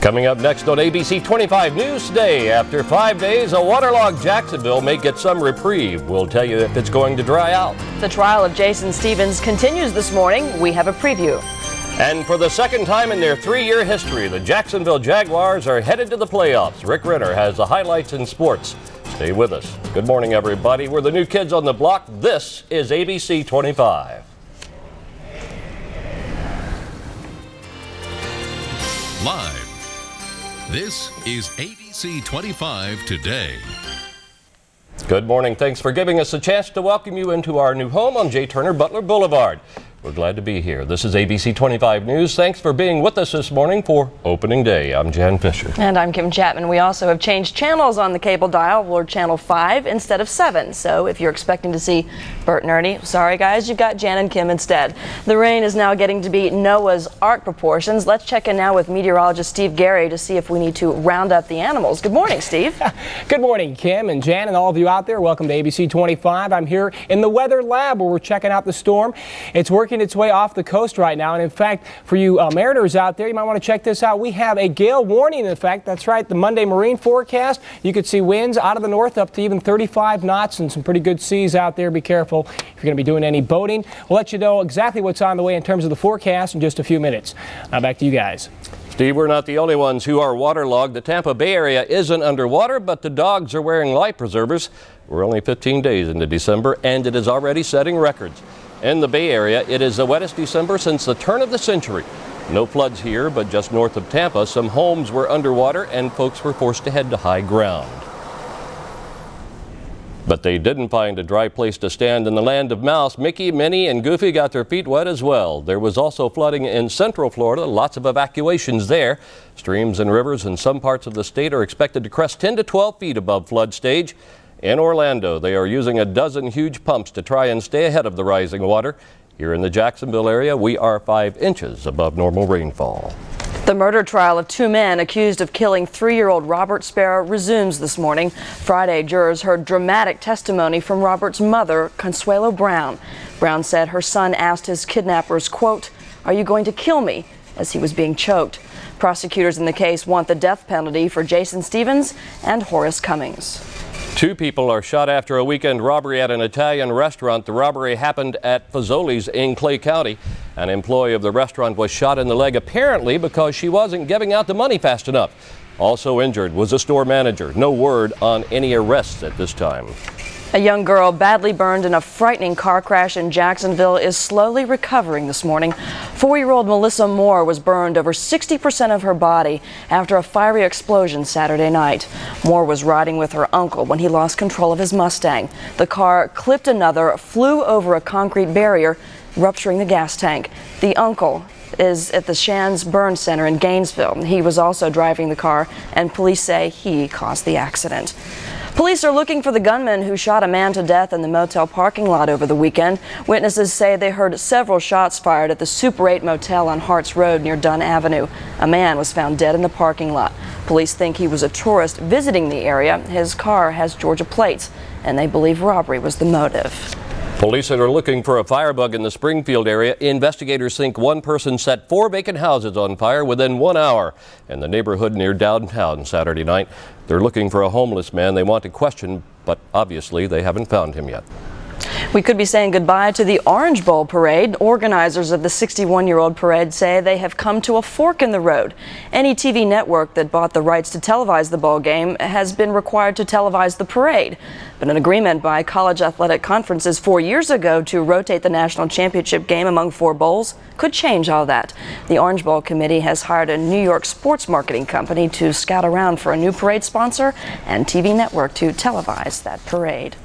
Coming up next on ABC25 News Today, after 5 days, a waterlogged Jacksonville may get some reprieve. We'll tell you if it's going to dry out. The trial of Jason Stevens continues this morning. We have a preview. And for the second time in their 3-year history, the Jacksonville Jaguars are headed to the playoffs. Ric Renner has the highlights in sports. Stay with us. Good morning, everybody. We're the new kids on the block. This is ABC25. Live. This is ABC25 Today. Good morning. Thanks for giving us a chance to welcome you into our new home on J. Turner Butler Boulevard. We're glad to be here. This is ABC25 News. Thanks for being with us this morning for opening day. I'm Jan Fisher. And I'm Kim Chapman. We also have changed channels on the cable dial. We're channel 5 instead of 7. So if you're expecting to see Bert and Ernie, sorry guys, you've got Jan and Kim instead. The rain is now getting to be Noah's Ark proportions. Let's check in now with meteorologist Steve Garry to see if we need to round up the animals. Good morning, Steve. Good morning, Kim and Jan and all of you out there. Welcome to ABC25. I'm here in the weather lab where we're checking out the storm. It's working its way off the coast right now, and in fact, for you mariners out there, you might want to check this out. We have a gale warning in effect. That's right, the Monday marine forecast. You could see winds out of the north up to even 35 knots and some pretty good seas out there. Be careful if you're going to be doing any boating. We'll let you know exactly what's on the way in terms of the forecast in just a few minutes. Now back to you guys. Steve, we're not the only ones who are waterlogged. The Tampa Bay area isn't underwater, but the dogs are wearing life preservers. We're only 15 days into December, and it is already setting records. In the Bay Area, it is the wettest December since the turn of the century. No floods here, but just north of Tampa, some homes were underwater and folks were forced to head to high ground. But they didn't find a dry place to stand in the land of Mouse. Mickey, Minnie, and Goofy got their feet wet as well. There was also flooding in central Florida, lots of evacuations there. Streams and rivers in some parts of the state are expected to crest 10 to 12 feet above flood stage. In Orlando, they are using a dozen huge pumps to try and stay ahead of the rising water. Here in the Jacksonville area, we are 5 inches above normal rainfall. The murder trial of 2 men accused of killing 3-year-old Robert Sparrow resumes this morning. Friday, jurors heard dramatic testimony from Robert's mother, Consuelo Brown. Brown said her son asked his kidnappers, quote, "Are you going to kill me?" as he was being choked. Prosecutors in the case want the death penalty for Jason Stevens and Horace Cummings. 2 people are shot after a weekend robbery at an Italian restaurant. The robbery happened at Fazoli's in Clay County. An employee of the restaurant was shot in the leg, apparently because she wasn't giving out the money fast enough. Also injured was a store manager. No word on any arrests at this time. A young girl badly burned in a frightening car crash in Jacksonville is slowly recovering this morning. 4-year-old Melissa Moore was burned over 60% of her body after a fiery explosion Saturday night. Moore was riding with her uncle when he lost control of his Mustang. The car clipped another, flew over a concrete barrier, rupturing the gas tank. The uncle is at the Shands Burn Center in Gainesville. He was also driving the car, and police say he caused the accident. Police are looking for the gunman who shot a man to death in the motel parking lot over the weekend. Witnesses say they heard several shots fired at the Super 8 motel on Harts Road near Dunn Avenue. A man was found dead in the parking lot. Police think he was a tourist visiting the area. His car has Georgia plates, and they believe robbery was the motive. Police are looking for a firebug in the Springfield area. Investigators think one person set 4 vacant houses on fire within 1 hour in the neighborhood near downtown Saturday night. They're looking for a homeless man they want to question, but obviously they haven't found him yet. We could be saying goodbye to the Orange Bowl parade. Organizers of the 61-year-old parade say they have come to a fork in the road. Any TV network that bought the rights to televise the bowl game has been required to televise the parade. But an agreement by college athletic conferences 4 years ago to rotate the national championship game among 4 bowls could change all that. The Orange Bowl committee has hired a New York sports marketing company to scout around for a new parade sponsor and TV network to televise that parade.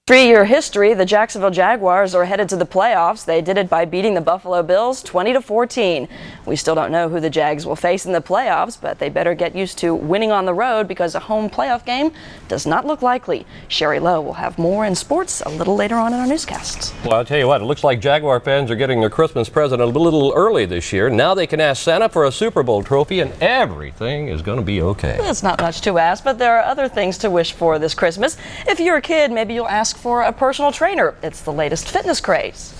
3-year history, the Jacksonville Jaguars are headed to the playoffs. They did it by beating the Buffalo Bills 20-14. We still don't know who the Jags will face in the playoffs, but they better get used to winning on the road because a home playoff game does not look likely. Sherry Lowe will have more in sports a little later on in our newscasts. Well, I'll tell you what, it looks like Jaguar fans are getting their Christmas present a little early this year. Now they can ask Santa for a Super Bowl trophy and everything is going to be okay. It's not much to ask, but there are other things to wish for this Christmas. If you're a kid, maybe you'll ask for a personal trainer. It's the latest fitness craze.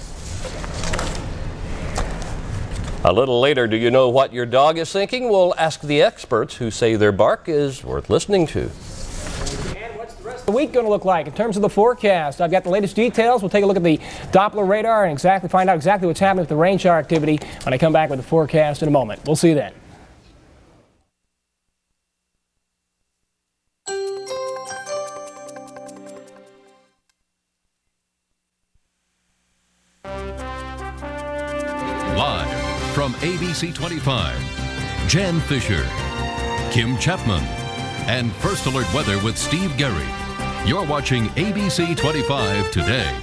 A little later, do you know what your dog is thinking? We'll ask the experts who say their bark is worth listening to. And what's the rest of the week going to look like in terms of the forecast? I've got the latest details. We'll take a look at the Doppler radar and find out exactly what's happening with the rain shower activity when I come back with the forecast in a moment. We'll see you then. Live from ABC25, Jan Fisher, Kim Chapman, and First Alert Weather with Steve Garry. You're watching ABC25 today.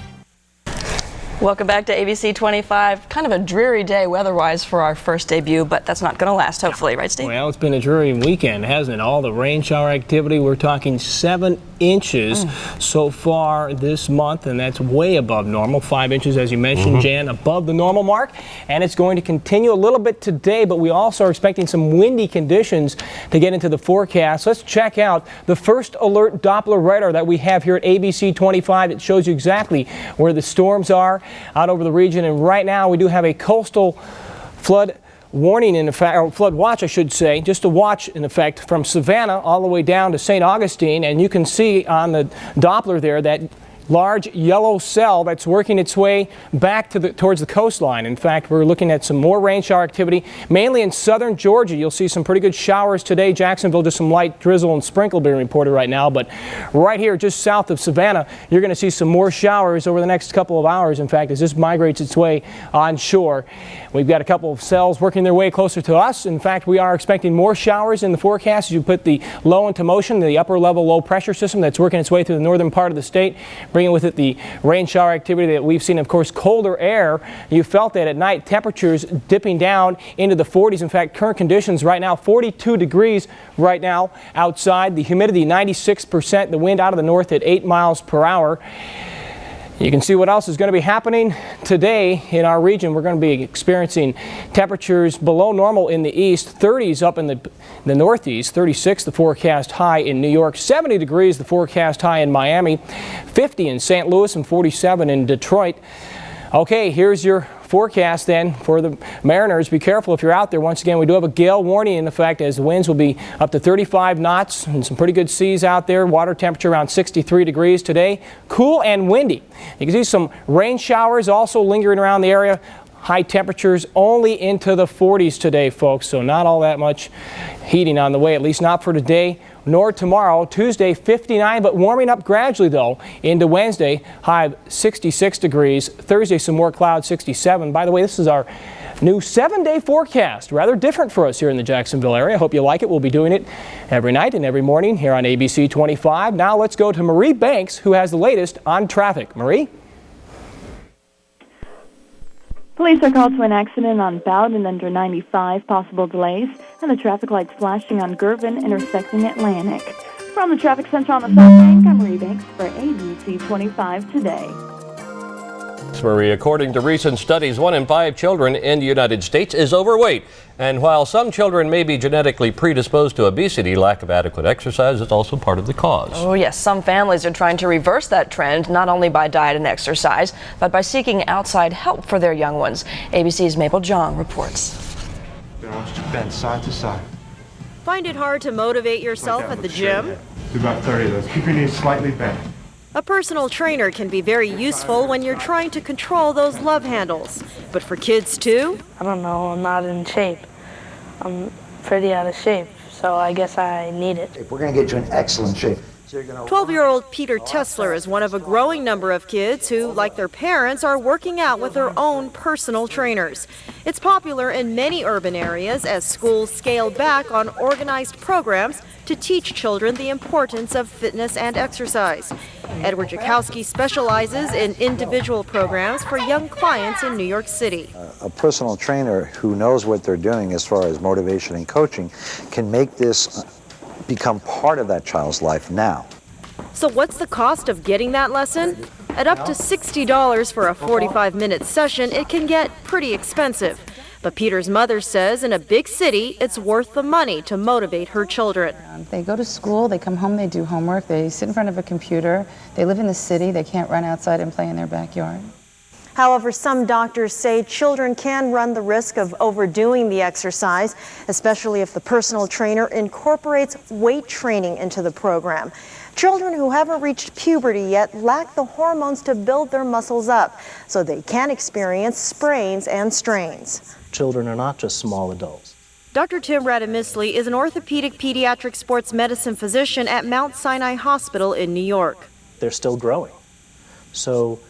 Welcome back to ABC 25. Kind of a dreary day weather-wise for our first debut, but that's not going to last, hopefully, right, Steve? Well, it's been a dreary weekend, hasn't it? All the rain shower activity. We're talking 7 inches so far this month, and that's way above normal. 5 inches, as you mentioned, Jan, above the normal mark. And it's going to continue a little bit today, but we also are expecting some windy conditions to get into the forecast. Let's check out the First Alert Doppler radar that we have here at ABC 25. It shows you exactly where the storms are out over the region, and right now we do have a coastal flood warning in effect, or flood watch I should say, just a watch in effect from Savannah all the way down to St. Augustine, and you can see on the Doppler there that large yellow cell that's working its way back to towards the coastline. In fact, we're looking at some more rain shower activity, mainly in southern Georgia. You'll see some pretty good showers today. Jacksonville, just some light drizzle and sprinkle being reported right now. But right here, just south of Savannah, you're going to see some more showers over the next couple of hours. In fact, as this migrates its way onshore, we've got a couple of cells working their way closer to us. In fact, we are expecting more showers in the forecast as you put the low into motion, the upper level low pressure system that's working its way through the northern part of the state, bringing with it the rain shower activity that we've seen. Of course, colder air. You felt that at night, temperatures dipping down into the 40s. In fact, current conditions right now, 42 degrees right now outside. The humidity 96%. The wind out of the north at 8 miles per hour. You can see what else is going to be happening today in our region. We're going to be experiencing temperatures below normal in the east, 30s up in the northeast, 36 the forecast high in New York, 70 degrees the forecast high in Miami, 50 in St. Louis, and 47 in Detroit. Okay, here's your forecast then for the Mariners. Be careful if you're out there. Once again, we do have a gale warning in effect as the winds will be up to 35 knots and some pretty good seas out there. Water temperature around 63 degrees today. Cool and windy. You can see some rain showers also lingering around the area. High temperatures only into the 40s today, folks, so not all that much heating on the way, at least not for today nor tomorrow. Tuesday, 59, but warming up gradually, though, into Wednesday, high of 66 degrees. Thursday, some more clouds, 67. By the way, this is our new 7-day forecast. Rather different for us here in the Jacksonville area. I hope you like it. We'll be doing it every night and every morning here on ABC 25. Now let's go to Marie Banks, who has the latest on traffic. Marie? Police are called to an accident on Bowden under 95, possible delays, and the traffic lights flashing on Girvin intersecting Atlantic. From the traffic center on the South Bank, I'm Marie Banks for ABC 25 today. Marie, according to recent studies, 1 in 5 children in the United States is overweight. And while some children may be genetically predisposed to obesity, lack of adequate exercise is also part of the cause. Oh yes, some families are trying to reverse that trend, not only by diet and exercise, but by seeking outside help for their young ones. ABC's Mabel Jong reports. I want you to bend side to side. Find it hard to motivate yourself at the gym? Do about 30 of those. Keep your knees slightly bent. A personal trainer can be very useful when you're trying to control those love handles. But for kids too? I don't know, I'm not in shape. I'm pretty out of shape, so I guess I need it. We're going to get you in excellent shape. 12-year-old Peter Tessler is one of a growing number of kids who, like their parents, are working out with their own personal trainers. It's popular in many urban areas as schools scale back on organized programs to teach children the importance of fitness and exercise. Edward Jakowski specializes in individual programs for young clients in New York City. A personal trainer who knows what they're doing as far as motivation and coaching can make this become part of that child's life now. So what's the cost of getting that lesson? At up to $60 for a 45-minute session, it can get pretty expensive. But Peter's mother says in a big city, it's worth the money to motivate her children. They go to school, they come home, they do homework, they sit in front of a computer, they live in the city, they can't run outside and play in their backyard. However, some doctors say children can run the risk of overdoing the exercise, especially if the personal trainer incorporates weight training into the program. Children who haven't reached puberty yet lack the hormones to build their muscles up, so they can experience sprains and strains. Children are not just small adults. Dr. Tim Radamisley is an orthopedic pediatric sports medicine physician at Mount Sinai Hospital in New York. They're still growing. So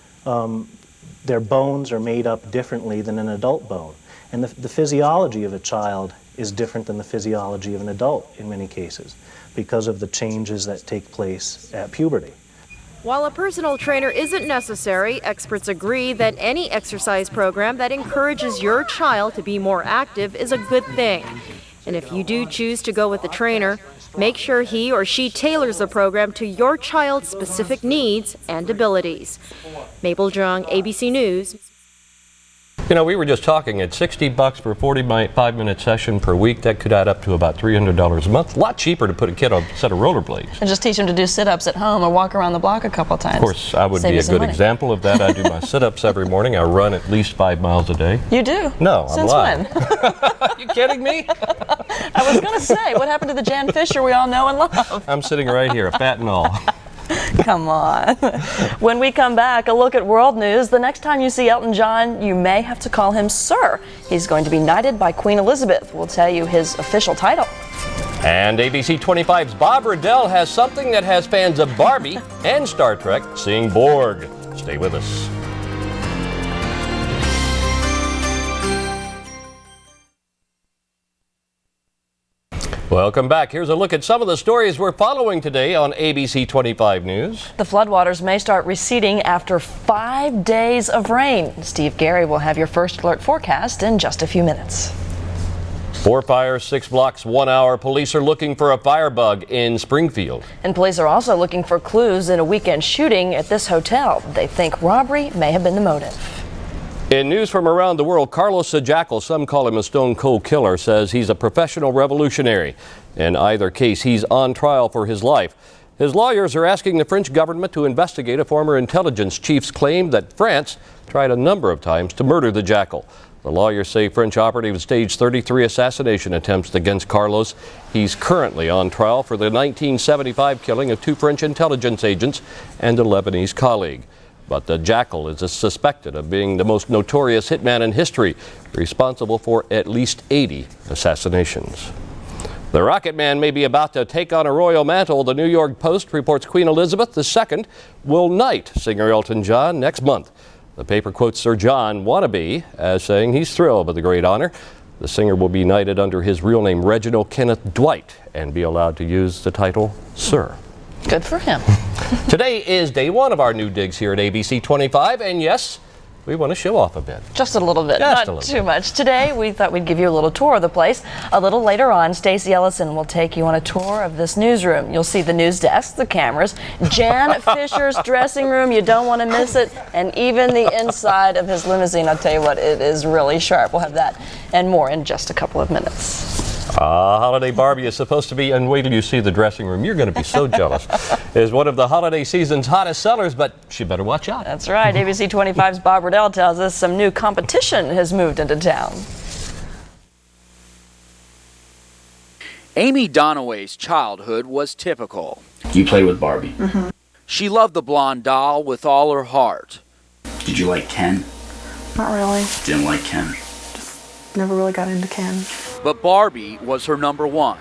their bones are made up differently than an adult bone. And the physiology of a child is different than the physiology of an adult in many cases because of the changes that take place at puberty. While a personal trainer isn't necessary, experts agree that any exercise program that encourages your child to be more active is a good thing. And if you do choose to go with the trainer, make sure he or she tailors the program to your child's specific needs and abilities. Mabel Jung, ABC News. You know, we were just talking at $60 for a 45-minute session per week. That could add up to about $300 a month. A lot cheaper to put a kid on a set of rollerblades. And just teach him to do sit-ups at home or walk around the block a couple times. Of course, I would be a good example of that. I do my sit-ups every morning. I run at least 5 miles a day. You do? No, I'm lying. Since when? You kidding me? I was going to say, what happened to the Jan Fisher we all know and love? I'm sitting right here, fat and all. Come on. When we come back, a look at world news. The next time you see Elton John, you may have to call him Sir. He's going to be knighted by Queen Elizabeth. We'll tell you his official title. And ABC25's Bob Redell has something that has fans of Barbie and Star Trek seeing Borg. Stay with us. Welcome back. Here's a look at some of the stories we're following today on ABC 25 News. The floodwaters may start receding after 5 days of rain. Steve Garry will have your first alert forecast in just a few minutes. 4 fires, 6 blocks, 1 hour. Police are looking for a firebug in Springfield. And police are also looking for clues in a weekend shooting at this hotel. They think robbery may have been the motive. In news from around the world, Carlos the Jackal, some call him a stone cold killer, says he's a professional revolutionary. In either case, he's on trial for his life. His lawyers are asking the French government to investigate a former intelligence chief's claim that France tried a number of times to murder the Jackal. The lawyers say French operatives staged 33 assassination attempts against Carlos. He's currently on trial for the 1975 killing of 2 French intelligence agents and a Lebanese colleague. But the Jackal is suspected of being the most notorious hitman in history, responsible for at least 80 assassinations. The Rocket Man may be about to take on a royal mantle. The New York Post reports Queen Elizabeth II will knight singer Elton John next month. The paper quotes Sir John Wannabe as saying he's thrilled with the great honor. The singer will be knighted under his real name, Reginald Kenneth Dwight, and be allowed to use the title Sir. Good for him. Today is day 1 of our new digs here at ABC 25, and yes, we want to show off a bit. Just a little bit, Just not too much. Today, we thought we'd give you a little tour of the place. A little later on, Stacy Ellison will take you on a tour of this newsroom. You'll see the news desk, the cameras, Jan Fisher's dressing room. You don't want to miss it. And even the inside of his limousine. I'll tell you what, it is really sharp. We'll have that and more in just a couple of minutes. Holiday Barbie is supposed to be, and wait till you see the dressing room, you're going to be so jealous, is one of the holiday season's hottest sellers, but she better watch out. That's right. ABC 25's Bob Redell tells us some new competition has moved into town. Amy Donaway's childhood was typical. You played with Barbie. Mm-hmm. She loved the blonde doll with all her heart. Did you like Ken? Not really. Didn't like Ken? Just never really got into Ken. But Barbie was her number one.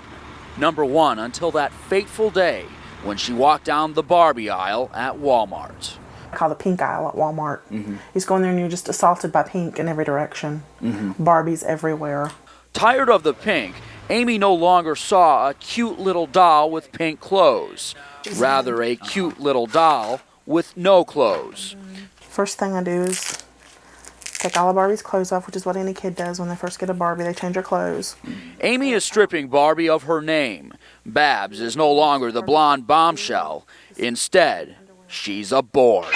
Number one until that fateful day when she walked down the Barbie aisle at Walmart. I call the pink aisle at Walmart. Mm-hmm. You just go in there and you're just assaulted by pink in every direction. Mm-hmm. Barbies everywhere. Tired of the pink, Amy no longer saw a cute little doll with pink clothes. Rather, a cute little doll with no clothes. First thing I do is take all of Barbie's clothes off, which is what any kid does when they first get a Barbie. They change their clothes. Amy is stripping Barbie of her name. Babs is no longer the blonde bombshell. Instead, she's a Borg.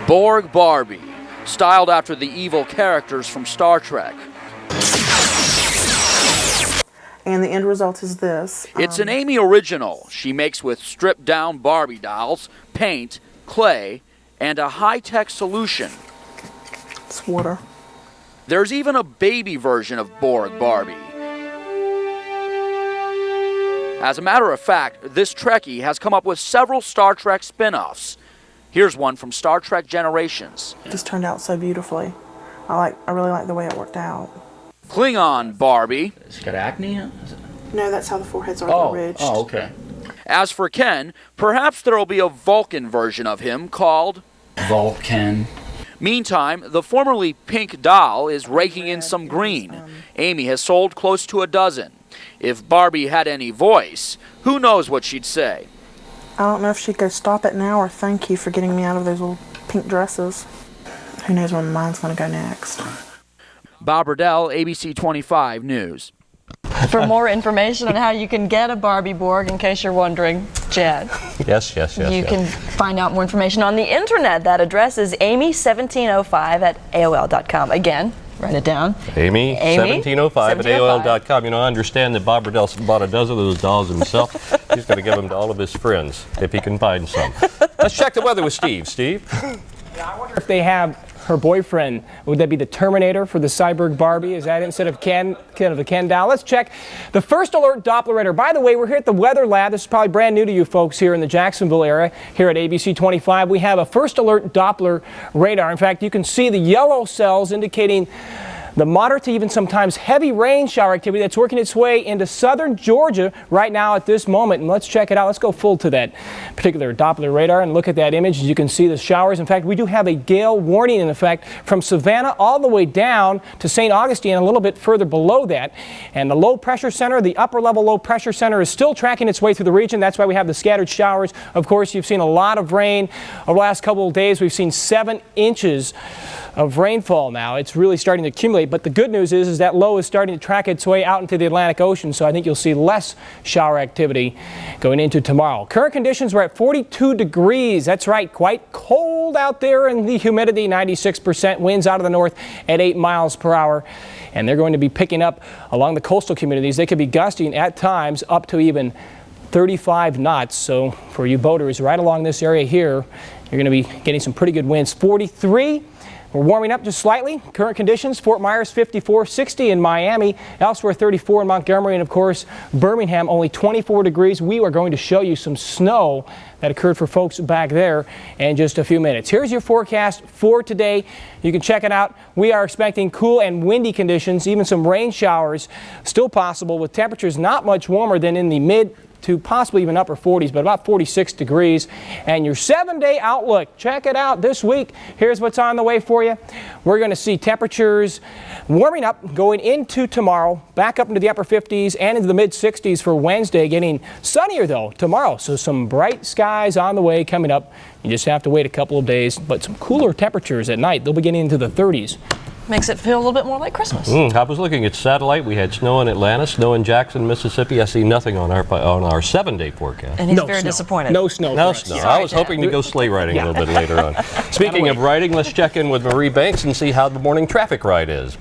Borg Barbie, styled after the evil characters from Star Trek. And the end result is this. It's an Amy original she makes with stripped down Barbie dolls, paint, clay, and a high-tech solution. It's water. There's even a baby version of Borg Barbie. As a matter of fact, this Trekkie has come up with several Star Trek spin-offs. Here's one from Star Trek Generations. It just turned out so beautifully. I really like the way it worked out. Klingon Barbie. It's got acne? No, that's how the foreheads are ridged. Oh, okay. As for Ken, perhaps there will be a Vulcan version of him called Vulcan. Meantime, the formerly pink doll is raking in some green. Amy has sold close to a dozen. If Barbie had any voice, who knows what she'd say? I don't know if she'd go stop it now or thank you for getting me out of those little pink dresses. Who knows where mine's going to go next. Bob Redell, ABC25 News. For more information on how you can get a Barbie Borg, in case you're wondering, Chad. Yes. You can find out more information on the internet. That address is amy1705 at AOL.com. Again, write it down. Amy1705 at AOL.com. You know, I understand that Bob Redell bought a dozen of those dolls himself. He's going to give them to all of his friends, if he can find some. Let's check the weather with Steve. Steve? I wonder if they have her boyfriend. Would that be the Terminator for the Cyborg Barbie? Is that instead of the Ken doll? Let's check the first alert Doppler radar. By the way, we're here at the Weather Lab. This is probably brand new to you folks here in the Jacksonville area. Here at ABC 25, we have a first alert Doppler radar. In fact, you can see the yellow cells indicating the moderate to even sometimes heavy rain shower activity that's working its way into southern Georgia right now at this moment. And let's check it out. Let's go full to that particular Doppler radar and look at that image. As you can see the showers. In fact, we do have a gale warning in effect from Savannah all the way down to St. Augustine, a little bit further below that. And the low pressure center, the upper level low pressure center, is still tracking its way through the region. That's why we have the scattered showers. Of course, you've seen a lot of rain over the last couple of days. We've seen 7 inches of rainfall now. It's really starting to accumulate, but the good news is that low is starting to track its way out into the Atlantic Ocean, so I think you'll see less shower activity going into tomorrow. Current conditions were at 42 degrees. That's right, quite cold out there, and the humidity 96%, winds out of the north at 8 miles per hour. And they're going to be picking up along the coastal communities. They could be gusting at times up to even 35 knots. So for you boaters right along this area here, you're going to be getting some pretty good winds. 43. We're warming up just slightly. Current conditions, Fort Myers 54, 60 in Miami, elsewhere 34 in Montgomery, and of course Birmingham only 24 degrees. We are going to show you some snow that occurred for folks back there in just a few minutes. Here's your forecast for today. You can check it out. We are expecting cool and windy conditions, even some rain showers still possible, with temperatures not much warmer than in the mid to possibly even upper 40s, but about 46 degrees. And your 7-day outlook, check it out this week. Here's what's on the way for you. We're going to see temperatures warming up going into tomorrow, back up into the upper 50s and into the mid 60s for Wednesday, getting sunnier though tomorrow. So some bright skies on the way coming up. You just have to wait a couple of days, but some cooler temperatures at night. They'll be getting into the 30s. Makes it feel a little bit more like Christmas. I was looking at satellite. We had snow in Atlanta, snow in Jackson, Mississippi. I see nothing on our 7-day forecast. And he's very disappointed. No snow. No snow. I was hoping to go sleigh riding a little bit later on. Speaking of riding, let's check in with Marie Banks and see how the morning traffic ride is.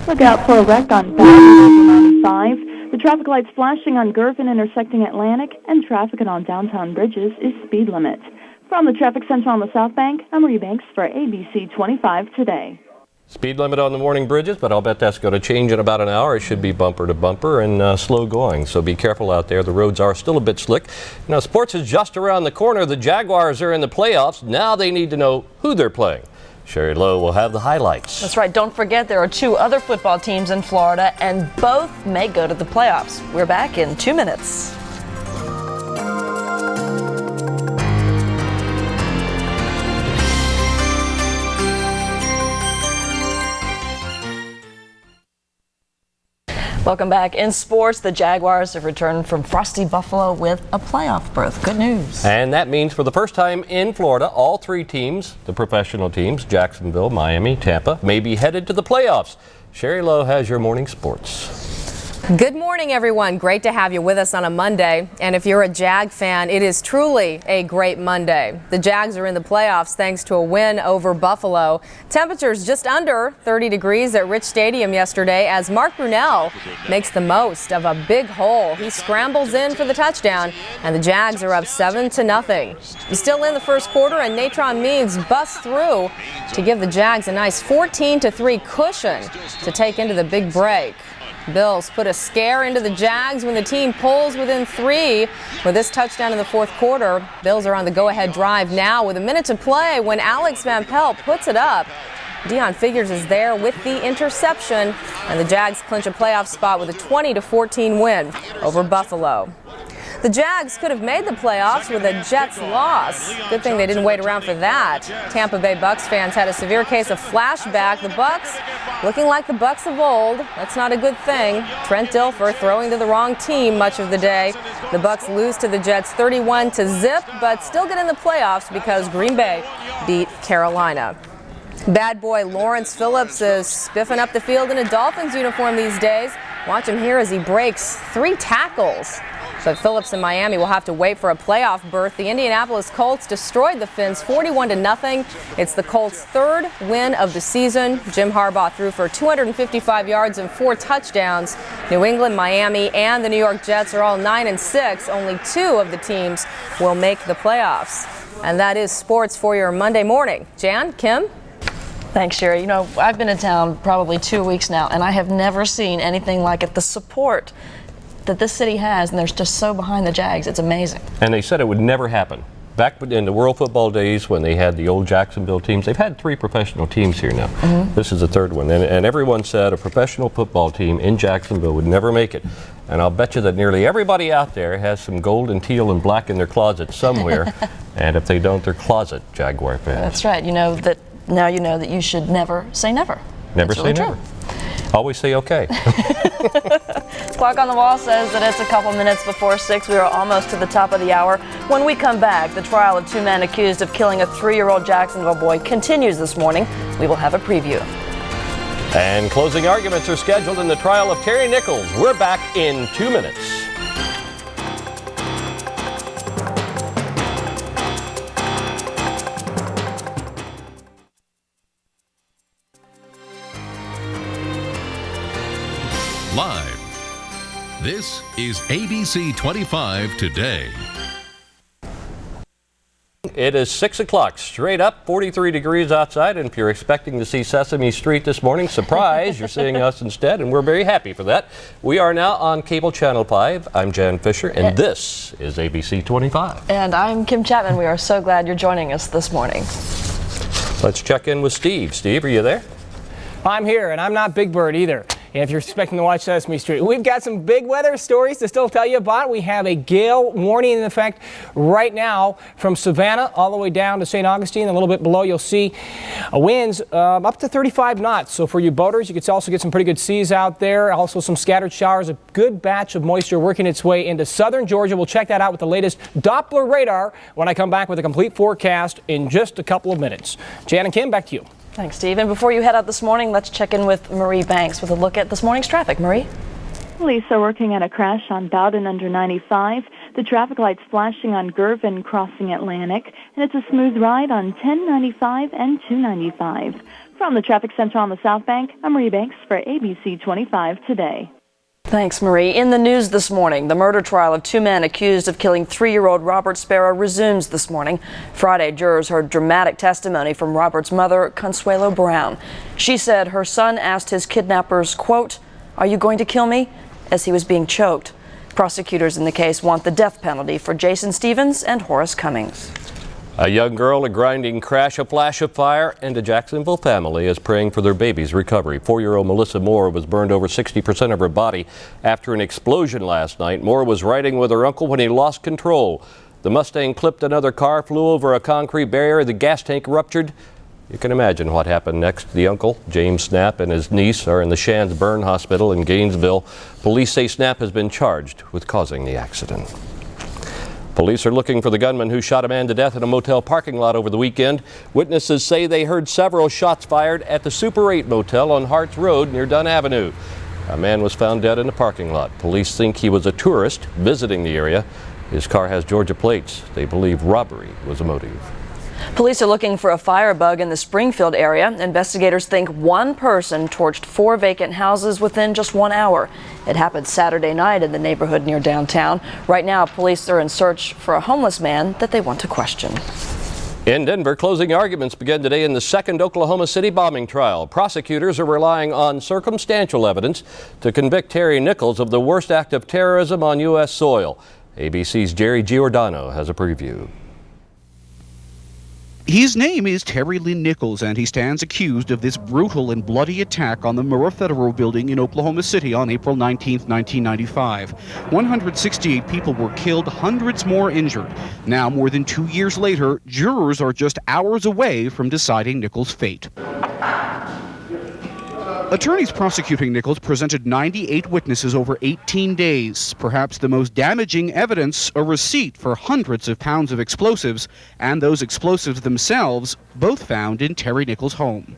Look out for a wreck on Bowden 95. The traffic lights flashing on Girvin intersecting Atlantic, and traffic on downtown bridges is speed limit. From the traffic center on the South Bank, I'm Marie Banks for ABC 25 Today. Speed limit on the morning bridges, but I'll bet that's going to change in about an hour. It should be bumper to bumper and slow going, so be careful out there. The roads are still a bit slick. Now, sports is just around the corner. The Jaguars are in the playoffs. Now they need to know who they're playing. Sherry Lowe will have the highlights. That's right. Don't forget there are 2 other football teams in Florida, and both may go to the playoffs. We're back in 2 minutes. Welcome back. In sports, the Jaguars have returned from frosty Buffalo with a playoff berth. Good news. And that means for the first time in Florida, all 3 teams, the professional teams, Jacksonville, Miami, Tampa, may be headed to the playoffs. Sherry Lowe has your morning sports. Good morning, everyone. Great to have you with us on a Monday. And if you're a Jag fan, it is truly a great Monday. The Jags are in the playoffs thanks to a win over Buffalo. Temperatures just under 30 degrees at Rich Stadium yesterday as Mark Brunell makes the most of a big hole. He scrambles in for the touchdown, and the Jags are up 7-0. He's still in the first quarter, and Natron Means busts through to give the Jags a nice 14-3 cushion to take into the big break. Bills put a scare into the Jags when the team pulls within 3 with this touchdown in the fourth quarter. Bills are on the go-ahead drive now with a minute to play when Alex Van Pelt puts it up. Deon Figures is there with the interception, and the Jags clinch a playoff spot with a 20-14 win over Buffalo. The Jags could have made the playoffs with a Jets loss. Good thing they didn't wait around for that. Tampa Bay Bucks fans had a severe case of flashback. The Bucks looking like the Bucks of old. That's not a good thing. Trent Dilfer throwing to the wrong team much of the day. The Bucks lose to the Jets 31-0, but still get in the playoffs because Green Bay beat Carolina. Bad boy Lawrence Phillips is spiffing up the field in a Dolphins uniform these days. Watch him here as he breaks 3 tackles. But Phillips and Miami will have to wait for a playoff berth. The Indianapolis Colts destroyed the Finns 41-0. It's the Colts' 3rd win of the season. Jim Harbaugh threw for 255 yards and 4 touchdowns. New England, Miami, and the New York Jets are all 9-6. Only 2 of the teams will make the playoffs. And that is sports for your Monday morning. Jan, Kim? Thanks, Sherry. You know, I've been in town probably 2 weeks now, and I have never seen anything like it. The support that this city has, and they're just so behind the Jags. It's amazing. And they said it would never happen. Back in the World Football days when they had the old Jacksonville teams, they've had 3 professional teams here now. This is the 3rd one. And everyone said a professional football team in Jacksonville would never make it. And I'll bet you that nearly everybody out there has some gold and teal and black in their closet somewhere. And if they don't, they're closet Jaguar fans. That's right. You know that now you know that you should never say never. Never say never. Always say okay. Clock on the wall says that it's a couple minutes before 6. We are almost to the top of the hour. When we come back, the trial of 2 men accused of killing a 3-year-old Jacksonville boy continues this morning. We will have a preview. And closing arguments are scheduled in the trial of Terry Nichols. We're back in 2 minutes. Live. This is ABC 25 Today. It is 6 o'clock, straight up, 43 degrees outside, and if you're expecting to see Sesame Street this morning, surprise, you're seeing us instead, and we're very happy for that. We are now on Cable Channel 5. I'm Jan Fisher, and this is ABC 25. And I'm Kim Chapman. We are so glad you're joining us this morning. Let's check in with Steve. Steve, are you there? I'm here, and I'm not Big Bird either. And if you're expecting to watch Sesame Street, we've got some big weather stories to still tell you about. We have a gale warning in effect right now from Savannah all the way down to St. Augustine. A little bit below, you'll see winds up to 35 knots. So for you boaters, you could also get some pretty good seas out there. Also some scattered showers. A good batch of moisture working its way into southern Georgia. We'll check that out with the latest Doppler radar when I come back with a complete forecast in just a couple of minutes. Jan and Kim, back to you. Thanks, Steve. And before you head out this morning, let's check in with Marie Banks with a look at this morning's traffic. Marie? Police are working at a crash on Bowden under 95. The traffic lights flashing on Girvin crossing Atlantic. And it's a smooth ride on 1095 and 295. From the traffic center on the South Bank, I'm Marie Banks for ABC 25 Today. Thanks, Marie. In the news this morning, the murder trial of 2 men accused of killing 3-year-old Robert Sparrow resumes this morning. Friday, jurors heard dramatic testimony from Robert's mother, Consuelo Brown. She said her son asked his kidnappers, quote, "Are you going to kill me?" as he was being choked. Prosecutors in the case want the death penalty for Jason Stevens and Horace Cummings. A young girl, a grinding crash, a flash of fire, and a Jacksonville family is praying for their baby's recovery. 4-year-old Melissa Moore was burned over 60% of her body after an explosion last night. Moore was riding with her uncle when he lost control. The Mustang clipped another car, flew over a concrete barrier, the gas tank ruptured. You can imagine what happened next. The uncle, James Snap, and his niece are in the Shands Burn Hospital in Gainesville. Police say Snap has been charged with causing the accident. Police are looking for the gunman who shot a man to death in a motel parking lot over the weekend. Witnesses say they heard several shots fired at the Super 8 motel on Harts Road near Dunn Avenue. A man was found dead in a parking lot. Police think he was a tourist visiting the area. His car has Georgia plates. They believe robbery was a motive. Police are looking for a firebug in the Springfield area. Investigators think one person torched 4 vacant houses within just 1 hour. It happened Saturday night in the neighborhood near downtown. Right now, police are in search for a homeless man that they want to question. In Denver, closing arguments began today in the second Oklahoma City bombing trial. Prosecutors are relying on circumstantial evidence to convict Terry Nichols of the worst act of terrorism on U.S. soil. ABC's Jerry Giordano has a preview. His name is Terry Lynn Nichols, and he stands accused of this brutal and bloody attack on the Murrah Federal Building in Oklahoma City on April 19, 1995. 168 people were killed, hundreds more injured. Now, more than 2 years later, jurors are just hours away from deciding Nichols' fate. Attorneys prosecuting Nichols presented 98 witnesses over 18 days. Perhaps the most damaging evidence, a receipt for hundreds of pounds of explosives, and those explosives themselves, both found in Terry Nichols' home.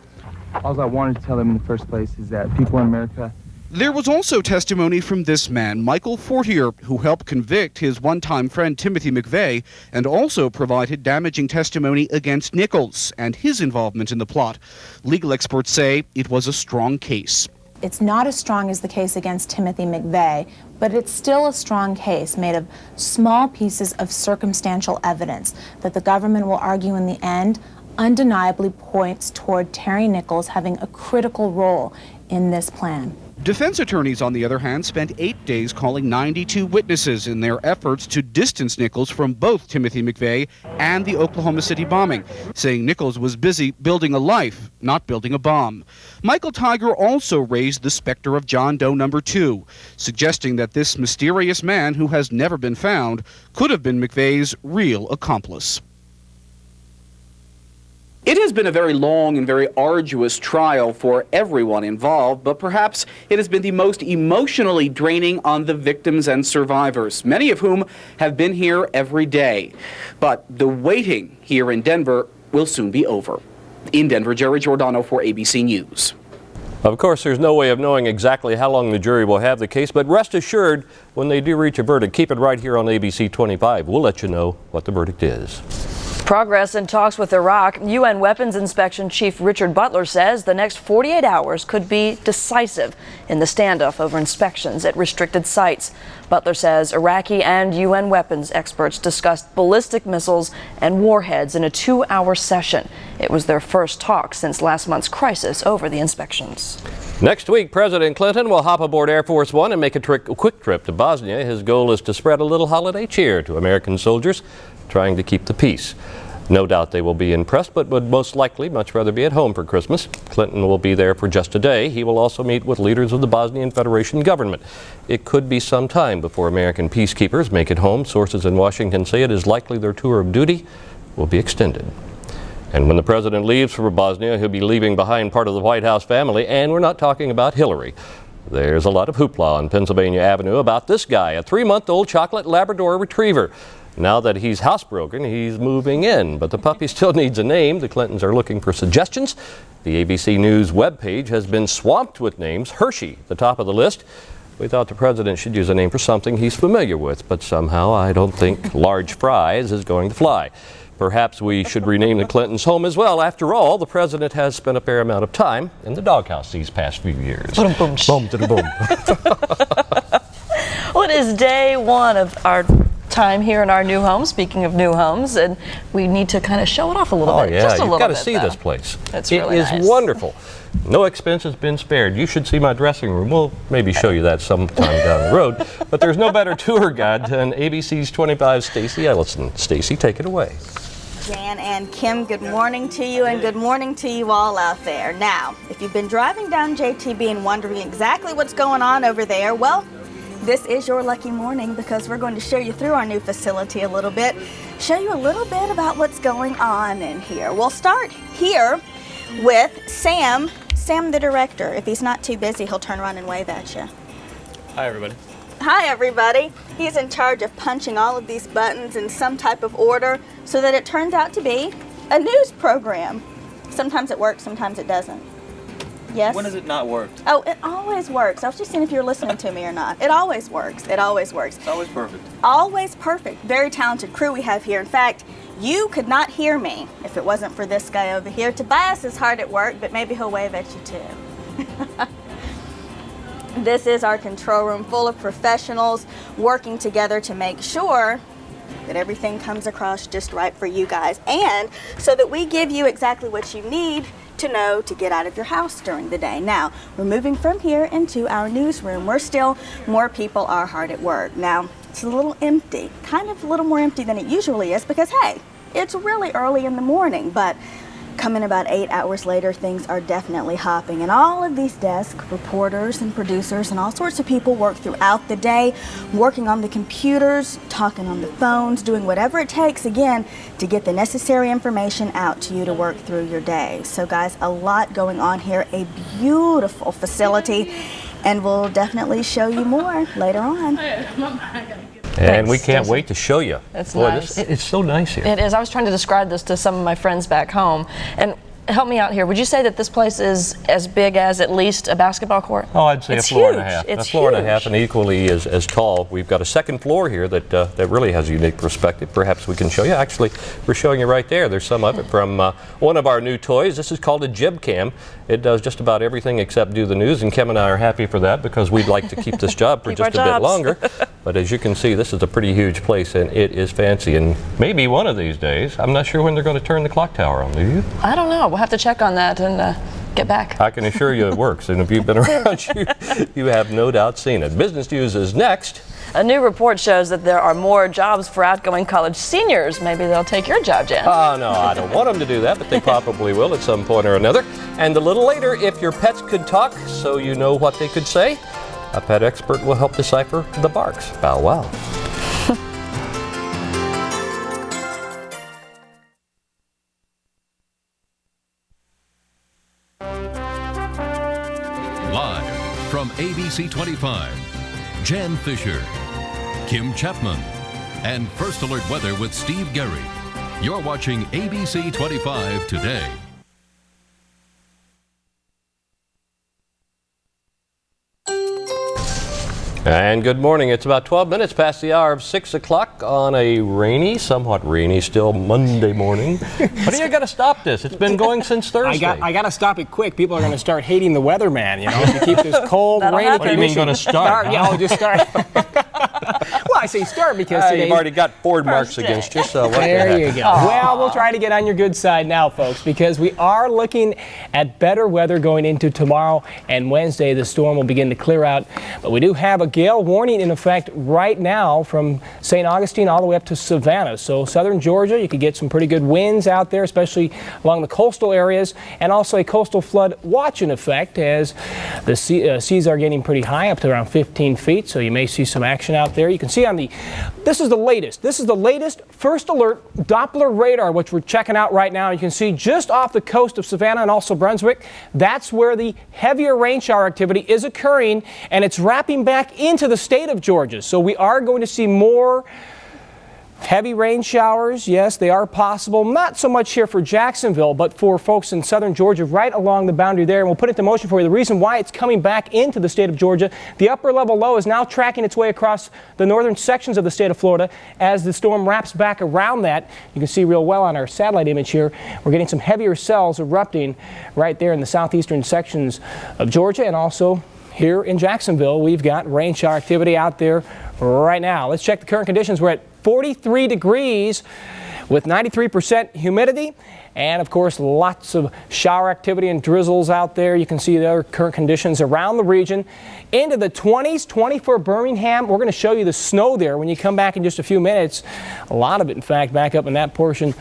All I wanted to tell them in the first place is that people in America... There was also testimony from this man, Michael Fortier, who helped convict his one-time friend Timothy McVeigh, and also provided damaging testimony against Nichols and his involvement in the plot. Legal experts say it was a strong case. It's not as strong as the case against Timothy McVeigh, but it's still a strong case made of small pieces of circumstantial evidence that the government will argue in the end undeniably points toward Terry Nichols having a critical role in this plan. Defense attorneys, on the other hand, spent 8 days calling 92 witnesses in their efforts to distance Nichols from both Timothy McVeigh and the Oklahoma City bombing, saying Nichols was busy building a life, not building a bomb. Michael Tiger also raised the specter of John Doe No. 2, suggesting that this mysterious man who has never been found could have been McVeigh's real accomplice. It has been a very long and very arduous trial for everyone involved, but perhaps it has been the most emotionally draining on the victims and survivors, many of whom have been here every day. But the waiting here in Denver will soon be over. In Denver, Jerry Giordano for ABC News. Of course, there's no way of knowing exactly how long the jury will have the case, but rest assured, when they do reach a verdict, keep it right here on ABC 25. We'll let you know what the verdict is. Progress in talks with Iraq. UN Weapons Inspection Chief Richard Butler says the next 48 hours could be decisive in the standoff over inspections at restricted sites. Butler says Iraqi and UN weapons experts discussed ballistic missiles and warheads in a 2-hour session. It was their first talk since last month's crisis over the inspections. Next week, President Clinton will hop aboard Air Force One and make a quick trip to Bosnia. His goal is to spread a little holiday cheer to American soldiers trying to keep the peace. No doubt they will be impressed, but would most likely much rather be at home for Christmas. Clinton will be there for just a day. He will also meet with leaders of the Bosnian Federation government. It could be some time before American peacekeepers make it home. Sources in Washington say it is likely their tour of duty will be extended. And when the president leaves for Bosnia, he'll be leaving behind part of the White House family, and we're not talking about Hillary. There's a lot of hoopla on Pennsylvania Avenue about this guy, a 3-month-old chocolate Labrador retriever. Now that he's housebroken, he's moving in, but the puppy still needs a name. The Clintons are looking for suggestions. The ABC News webpage has been swamped with names. Hershey, the top of the list. We thought the president should use a name for something he's familiar with, but somehow I don't think large fries is going to fly. Perhaps we should rename the Clintons' home as well. After all, the president has spent a fair amount of time in the doghouse these past few years. Boom, boom, boom, to the boom. Well, it is day one of our time here in our new home. Speaking of new homes, and we need to kind of show it off a little bit. Yeah, just a you've got to bit, see though. this place. It's really nice. It is wonderful. No expense has been spared. You should see my dressing room. We'll maybe show you that sometime down the road. But there's no better tour guide than ABC's 25's Stacy Ellison. Stacy, take it away. Jan and Kim, good morning to you, and good morning to you all out there. Now, if you've been driving down JTB and wondering exactly what's going on over there, well, this is your lucky morning, because we're going to show you through our new facility a little bit, show you a little bit about what's going on in here. We'll start here with Sam the director. If he's not too busy, he'll turn around and wave at you. Hi, everybody. Hi, everybody. He's in charge of punching all of these buttons in some type of order so that it turns out to be a news program. Sometimes it works, sometimes it doesn't. Yes? When has it not worked? Oh, it always works. I was just seeing if you're listening to me or not. It always works. It always works. It's always perfect. Always perfect. Very talented crew we have here. In fact, you could not hear me if it wasn't for this guy over here. Tobias is hard at work, but maybe he'll wave at you too. This is our control room full of professionals working together to make sure that everything comes across just right for you guys, and so that we give you exactly what you need to know to get out of your house during the day. Now, we're moving from here into our newsroom where still more people are hard at work. Now, it's a little empty, kind of a little more empty than it usually is because, hey, it's really early in the morning, but coming about 8 hours later, things are definitely hopping. And all of these desk reporters and producers and all sorts of people work throughout the day, working on the computers, talking on the phones, doing whatever it takes, again, to get the necessary information out to you to work through your day. So guys, a lot going on here, a beautiful facility, and we'll definitely show you more later on. And we can't wait to show you. It's Boy, nice. It's so nice here. It is. I was trying to describe this to some of my friends back home. And help me out here. Would you say that this place is as big as at least a basketball court? Oh, I'd say it's a floor huge. and a half. It's a floor huge. and a half, and equally as tall. We've got a second floor here that really has a unique perspective. Perhaps we can show you. Actually, we're showing you right there. There's some of it from one of our new toys. This is called a Jib Cam. It does just about everything except do the news, and Kim and I are happy for that because we'd like to keep this job for just a bit longer. But as you can see, this is a pretty huge place, and it is fancy. And maybe one of these days, I'm not sure when they're going to turn the clock tower on, do you? I don't know. We'll have to check on that and get back. I can assure you it works, and if you've been around, you have no doubt seen it. Business News is next. A new report shows that there are more jobs for outgoing college seniors. Maybe they'll take your job, Jan. Oh, no, I don't want them to do that, but they probably will at some point or another. And a little later, if your pets could talk so you know what they could say, a pet expert will help decipher the barks. Bow wow. Live from ABC25, Jan Fisher, Kim Chapman, and First Alert Weather with Steve Garry. You're watching ABC25 today. And good morning. It's about 12 minutes past the hour of 6 o'clock on a rainy, somewhat rainy still Monday morning. But you got to stop this. It's been going since Thursday. I got to stop it quick. People are going to start hating the weatherman, you know, if you keep this cold, rainy What do you mean going to start? Yeah, I'll just start. Well, I say start because you've already got board marks against you, so what there you go. Aww. Well, we'll try to get on your good side now, folks, because we are looking at better weather going into tomorrow and Wednesday. The storm will begin to clear out, but we do have a gale warning in effect right now from St. Augustine all the way up to Savannah. So southern Georgia, you could get some pretty good winds out there, especially along the coastal areas, and also a coastal flood watch in effect as the seas are getting pretty high, up to around 15 feet. So you may see some action out there. You can see on this is the latest First Alert Doppler radar, which we're checking out right now. You can see just off the coast of Savannah and also Brunswick, that's where the heavier rain shower activity is occurring, and it's wrapping back into the state of Georgia. So we are going to see more heavy rain showers. Yes, they are possible. Not so much here for Jacksonville, but for folks in southern Georgia right along the boundary there. And we'll put it into motion for you. The reason why it's coming back into the state of Georgia, the upper level low is now tracking its way across the northern sections of the state of Florida as the storm wraps back around that. You can see real well on our satellite image here. We're getting some heavier cells erupting right there in the southeastern sections of Georgia, and also here in Jacksonville, we've got rain shower activity out there right now. Let's check the current conditions. We're at 43 degrees with 93% humidity, and of course lots of shower activity and drizzles out there. You can see the other current conditions around the region. Into the 20s, 20 for Birmingham. We're going to show you the snow there when you come back in just a few minutes. A lot of it, in fact, back up in that portion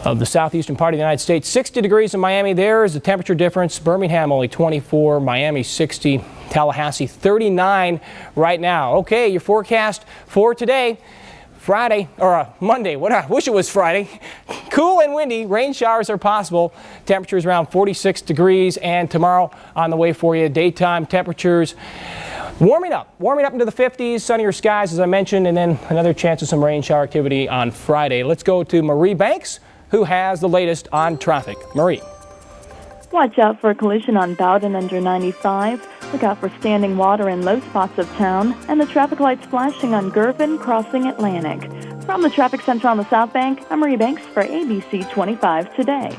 of the southeastern part of the United States. 60 degrees in Miami. There is the temperature difference. Birmingham only 24, Miami 60, Tallahassee 39 right now. Okay, your forecast for today. Friday, or Monday, I wish it was Friday. Cool and windy, rain showers are possible. Temperatures around 46 degrees, and tomorrow on the way for you. Daytime temperatures warming up into the 50s, sunnier skies as I mentioned, and then another chance of some rain shower activity on Friday. Let's go to Marie Banks, who has the latest on traffic. Marie. Watch out for a collision on Bowden under 95. Look out for standing water in low spots of town. And the traffic lights flashing on Girvin crossing Atlantic. From the traffic center on the South Bank, I'm Marie Banks for ABC 25 Today.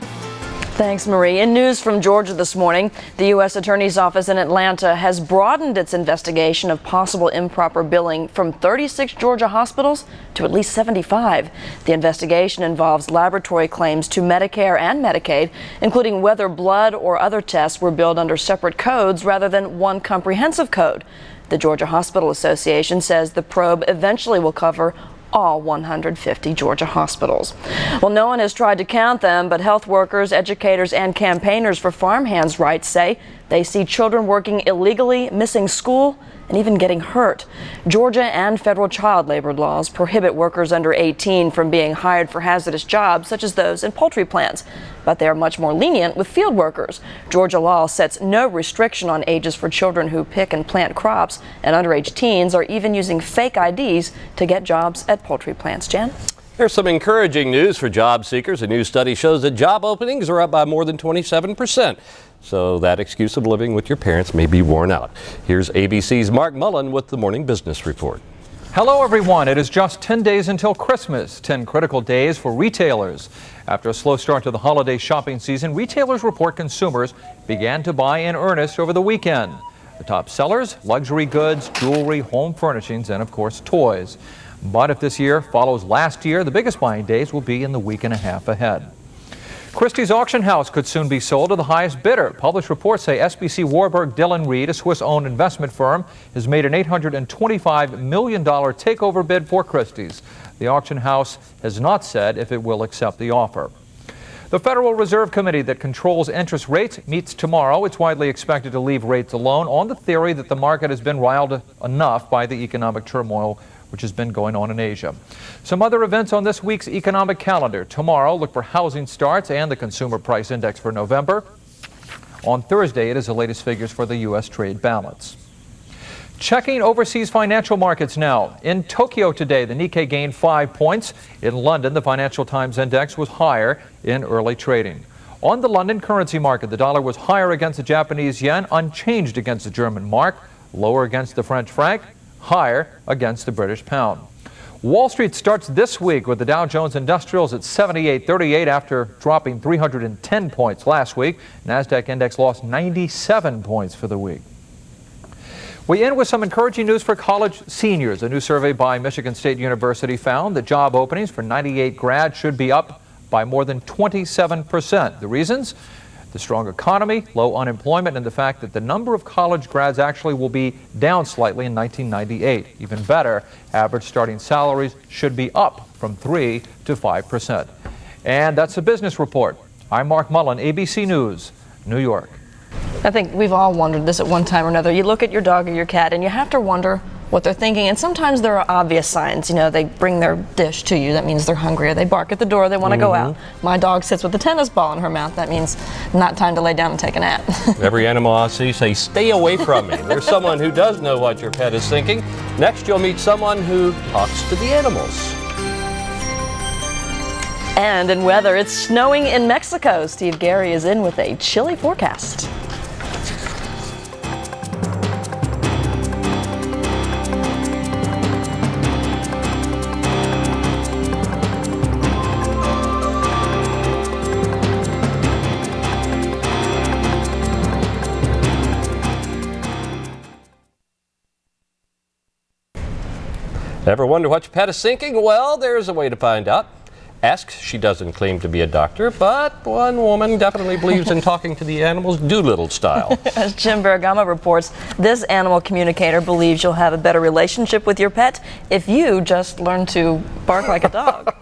Thanks, Marie. In news from Georgia this morning, the U.S. Attorney's Office in Atlanta has broadened its investigation of possible improper billing from 36 Georgia hospitals to at least 75. The investigation involves laboratory claims to Medicare and Medicaid, including whether blood or other tests were billed under separate codes rather than one comprehensive code. The Georgia Hospital Association says the probe eventually will cover all 150 Georgia hospitals. Well, no one has tried to count them, but health workers, educators, and campaigners for farmhands' rights say they see children working illegally, missing school, and even getting hurt. Georgia and federal child labor laws prohibit workers under 18 from being hired for hazardous jobs such as those in poultry plants, but they are much more lenient with field workers. Georgia law sets no restriction on ages for children who pick and plant crops, and underage teens are even using fake IDs to get jobs at poultry plants. Jen? There's some encouraging news for job seekers. A new study shows that job openings are up by more than 27%. So that excuse of living with your parents may be worn out. Here's ABC's Mark Mullen with the Morning Business Report. Hello, everyone. It is just 10 days until Christmas, 10 critical days for retailers. After a slow start to the holiday shopping season, retailers report consumers began to buy in earnest over the weekend. The top sellers, luxury goods, jewelry, home furnishings, and of course, toys. But if this year follows last year, the biggest buying days will be in the week and a half ahead. Christie's auction house could soon be sold to the highest bidder. Published reports say SBC Warburg Dillon Reed, a Swiss-owned investment firm, has made an $825 million takeover bid for Christie's. The auction house has not said if it will accept the offer. The Federal Reserve Committee that controls interest rates meets tomorrow. It's widely expected to leave rates alone on the theory that the market has been riled enough by the economic turmoil which has been going on in Asia. Some other events on this week's economic calendar. Tomorrow, look for housing starts and the consumer price index for November. On Thursday, it is the latest figures for the U.S. trade balance. Checking overseas financial markets now. In Tokyo today, the Nikkei gained 5 points. In London, the Financial Times index was higher in early trading. On the London currency market, the dollar was higher against the Japanese yen, unchanged against the German mark, lower against the French franc, higher against the British pound. Wall Street starts this week with the Dow Jones Industrials at 78.38 after dropping 310 points last week. NASDAQ index lost 97 points for the week. We end with some encouraging news for college seniors. A new survey by Michigan State University found that job openings for 98 grads should be up by more than 27%. The reasons? The strong economy, low unemployment, and the fact that the number of college grads actually will be down slightly in 1998. Even better, average starting salaries should be up from 3 to 5%. And that's the business report. I'm Mark Mullen, ABC News, New York. I think we've all wondered this at one time or another. You look at your dog or your cat and you have to wonder what they're thinking. And sometimes there are obvious signs. You know, they bring their dish to you. That means they're hungry. Or they bark at the door. They want to go out. My dog sits with a tennis ball in her mouth. That means not time to lay down and take a nap. Every animal I see say, stay away from me. There's someone who does know what your pet is thinking. Next, you'll meet someone who talks to the animals. And in weather, it's snowing in Mexico. Steve Garry is in with a chilly forecast. Ever wonder what your pet is thinking? Well, there's a way to find out. Ask. She doesn't claim to be a doctor, but one woman definitely believes in talking to the animals Doolittle style. As Jim Bergamo reports, this animal communicator believes you'll have a better relationship with your pet if you just learn to bark like a dog.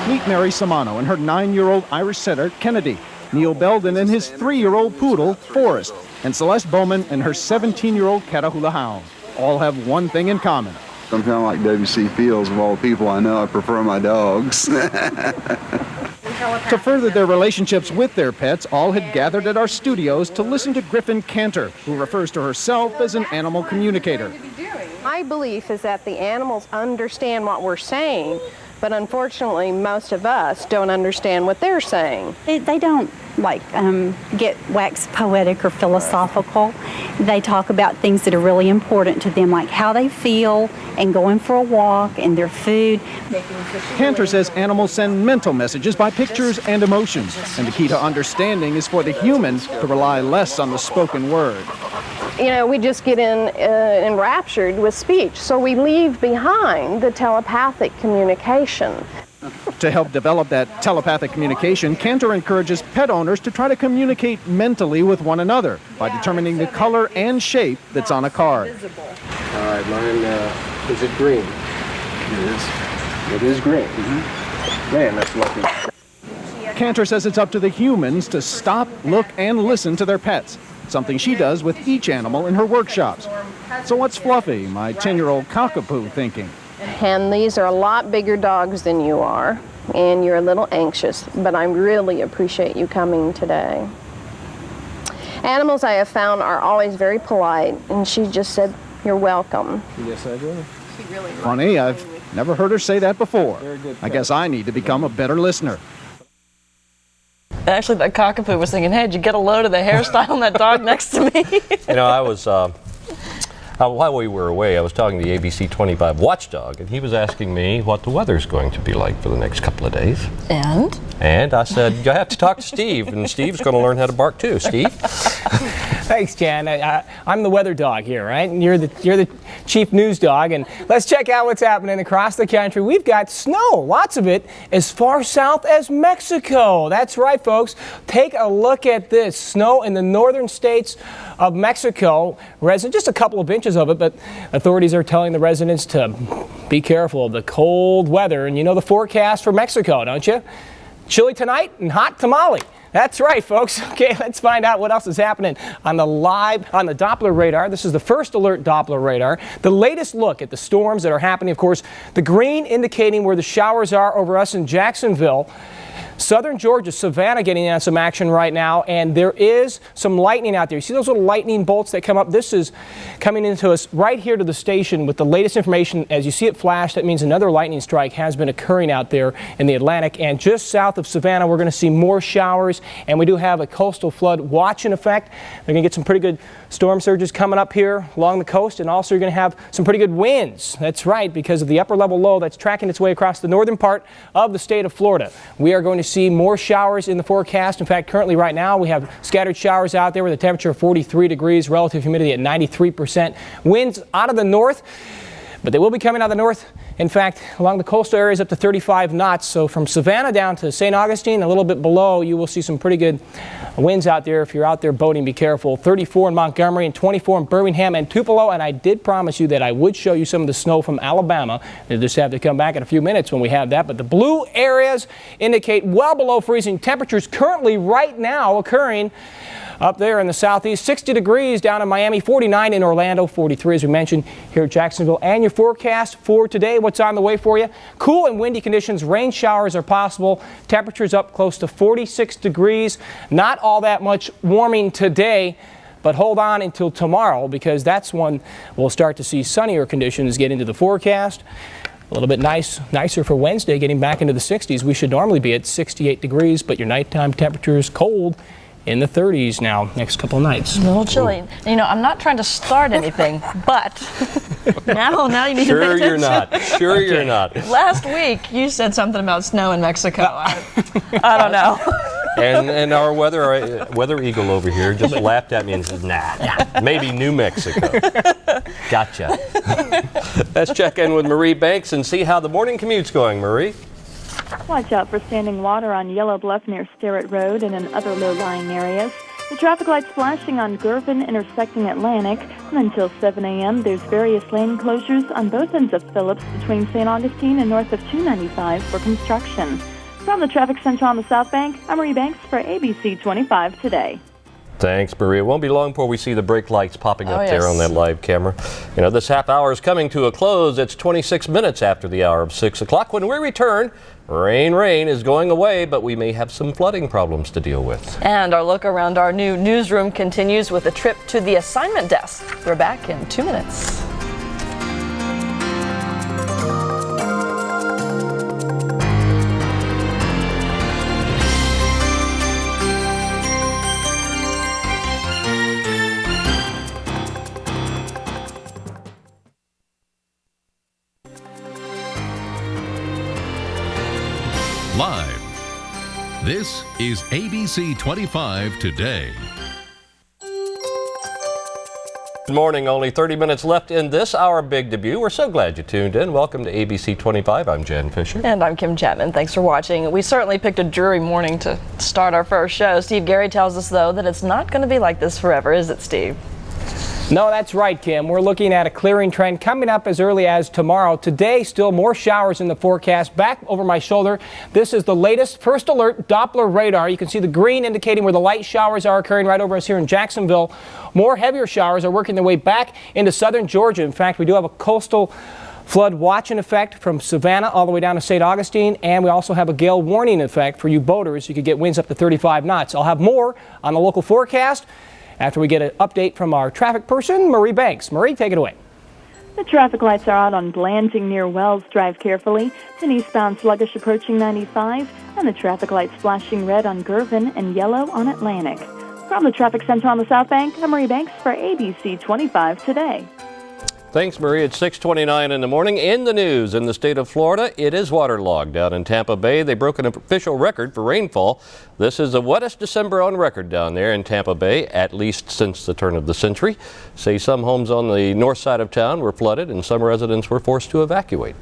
Meet Mary Samano and her 9-year-old Irish setter, Kennedy, Neil Belden and his 3-year-old poodle, Forrest, and Celeste Bowman and her 17-year-old Catahoula Hound. All have one thing in common. I'm kind of like W.C. Fields. Of all the people I know, I prefer my dogs. To further their relationships with their pets, all had gathered at our studios to listen to Griffin Cantor, who refers to herself as an animal communicator. My belief is that the animals understand what we're saying, But unfortunately, most of us don't understand what they're saying. They don't get wax poetic or philosophical. They talk about things that are really important to them, like how they feel and going for a walk and their food. Cantor says animals send mental messages by pictures and emotions, and the key to understanding is for the human to rely less on the spoken word. You know, we just get enraptured with speech, so we leave behind the telepathic communication. To help develop that telepathic communication, Cantor encourages pet owners to try to communicate mentally with one another by determining the color and shape that's on a card. All right, mine, is it green? It is. It is green. Man, that's lucky. Cantor says it's up to the humans to stop, look, and listen to their pets, something she does with each animal in her workshops. So what's Fluffy, my 10-year-old cockapoo, thinking? And these are a lot bigger dogs than you are, and you're a little anxious, but I really appreciate you coming today. Animals I have found are always very polite, and she just said, "You're welcome." Yes, I do. Funny, I've never heard her say that before. I guess I need to become a better listener. Actually, that cockapoo was thinking, hey, did you get a load of the hairstyle on that dog next to me? You know, I was, while we were away, I was talking to the ABC25 watchdog, and he was asking me what the weather's going to be like for the next couple of days. And I said, you have to talk to Steve, and Steve's going to learn how to bark too. Steve? Thanks, Jan. I'm the weather dog here, right? And you're the chief news dog. And let's check out what's happening across the country. We've got snow, lots of it, as far south as Mexico. That's right, folks. Take a look at this. Snow in the northern states of Mexico. Just a couple of inches of it, but authorities are telling the residents to be careful of the cold weather. And you know the forecast for Mexico, don't you? Chilly tonight and hot tamale. That's right, folks. Okay, let's find out what else is happening on the Doppler radar. This is the first alert Doppler radar. The latest look at the storms that are happening, of course, the green indicating where the showers are over us in Jacksonville. Southern Georgia, Savannah getting on some action right now, and there is some lightning out there. You see those little lightning bolts that come up? This is coming into us right here to the station with the latest information. As you see it flash, that means another lightning strike has been occurring out there in the Atlantic. And just south of Savannah, we're going to see more showers, and we do have a coastal flood watch in effect. They're going to get some pretty good storm surges coming up here along the coast, and also you're going to have some pretty good winds. That's right, because of the upper level low that's tracking its way across the northern part of the state of Florida. We are going to see more showers in the forecast. In fact, currently right now we have scattered showers out there with a temperature of 43 degrees, relative humidity at 93%. Winds out of the north, but they will be coming out of the north. In fact, along the coastal areas up to 35 knots. So from Savannah down to St. Augustine, a little bit below, you will see some pretty good winds out there. If you're out there boating, be careful. 34 in Montgomery and 24 in Birmingham and Tupelo. And I did promise you that I would show you some of the snow from Alabama. They just have to come back in a few minutes when we have that. But the blue areas indicate well below freezing temperatures currently right now occurring up there in the southeast. 60 degrees down in Miami, 49 in Orlando, 43 as we mentioned here at Jacksonville. And your forecast for today, what's on the way for you? Cool and windy conditions, rain showers are possible. Temperatures up close to 46 degrees. Not all that much warming today, but hold on until tomorrow, because that's when we'll start to see sunnier conditions get into the forecast. A little bit nicer for Wednesday, getting back into the 60s. We should normally be at 68 degrees, but your nighttime temperature is cold in the 30s now, next couple of nights. A little chilly. You know, I'm not trying to start anything, but now you need to pay attention. Sure you're not. Sure you're not. Last week, you said something about snow in Mexico. I don't know. And our weather eagle over here just laughed at me and said, nah, maybe New Mexico. Gotcha. Let's check in with Marie Banks and see how the morning commute's going, Marie. Watch out for standing water on Yellow Bluff near Sterrett Road and in other low-lying areas. The traffic lights flashing on Girvin intersecting Atlantic. And until 7 a.m., there's various lane closures on both ends of Phillips between St. Augustine and north of 295 for construction. From the traffic center on the South Bank, I'm Marie Banks for ABC25 Today. Thanks, Marie. It won't be long before we see the brake lights popping up there on that live camera. You know, this half hour is coming to a close. It's 26 minutes after the hour of 6 o'clock. When we return, rain is going away, but we may have some flooding problems to deal with. And our look around our new newsroom continues with a trip to the assignment desk. We're back in 2 minutes. live. This is ABC 25 Today. Good morning. Only 30 minutes left in this our big debut. We're so glad you tuned in. Welcome to ABC 25. I'm Jen Fisher. And I'm Kim Chapman. Thanks for watching. We certainly picked a dreary morning to start our first show. Steve Garry tells us, though, that it's not going to be like this forever, is it, Steve? No, that's right, Kim. We're looking at a clearing trend coming up as early as tomorrow. Today, still more showers in the forecast. Back over my shoulder, this is the latest first alert Doppler radar. You can see the green indicating where the light showers are occurring right over us here in Jacksonville. More heavier showers are working their way back into southern Georgia. In fact, we do have a coastal flood watch in effect from Savannah all the way down to St. Augustine, and we also have a gale warning effect for you boaters. You could get winds up to 35 knots. I'll have more on the local forecast after we get an update from our traffic person, Marie Banks. Marie, take it away. The traffic lights are out on Blanding near Wells. Drive carefully. Then eastbound sluggish approaching 95, and the traffic lights flashing red on Girvin and yellow on Atlantic. From the traffic center on the South Bank, I'm Marie Banks for ABC 25 Today. Thanks, Marie. It's 6:29 in the morning. In the news, in the state of Florida, it is waterlogged. Down in Tampa Bay, they broke an official record for rainfall. This is the wettest December on record down there in Tampa Bay, at least since the turn of the century. Say some homes on the north side of town were flooded and some residents were forced to evacuate.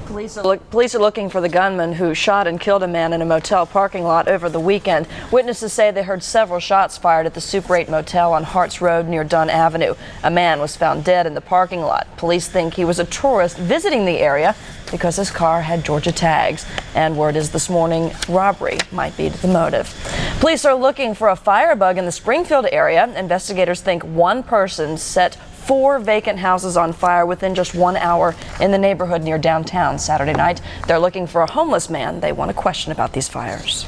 Police are looking for the gunman who shot and killed a man in a motel parking lot over the weekend. Witnesses say they heard several shots fired at the Super 8 motel on Harts Road near Dunn Avenue. A man was found dead in the parking lot. Police think he was a tourist visiting the area because his car had Georgia tags. And word is this morning robbery might be the motive. Police are looking for a firebug in the Springfield area. Investigators think one person set 4 vacant houses on fire within just 1 hour in the neighborhood near downtown Saturday night. They're looking for a homeless man they want to question about these fires.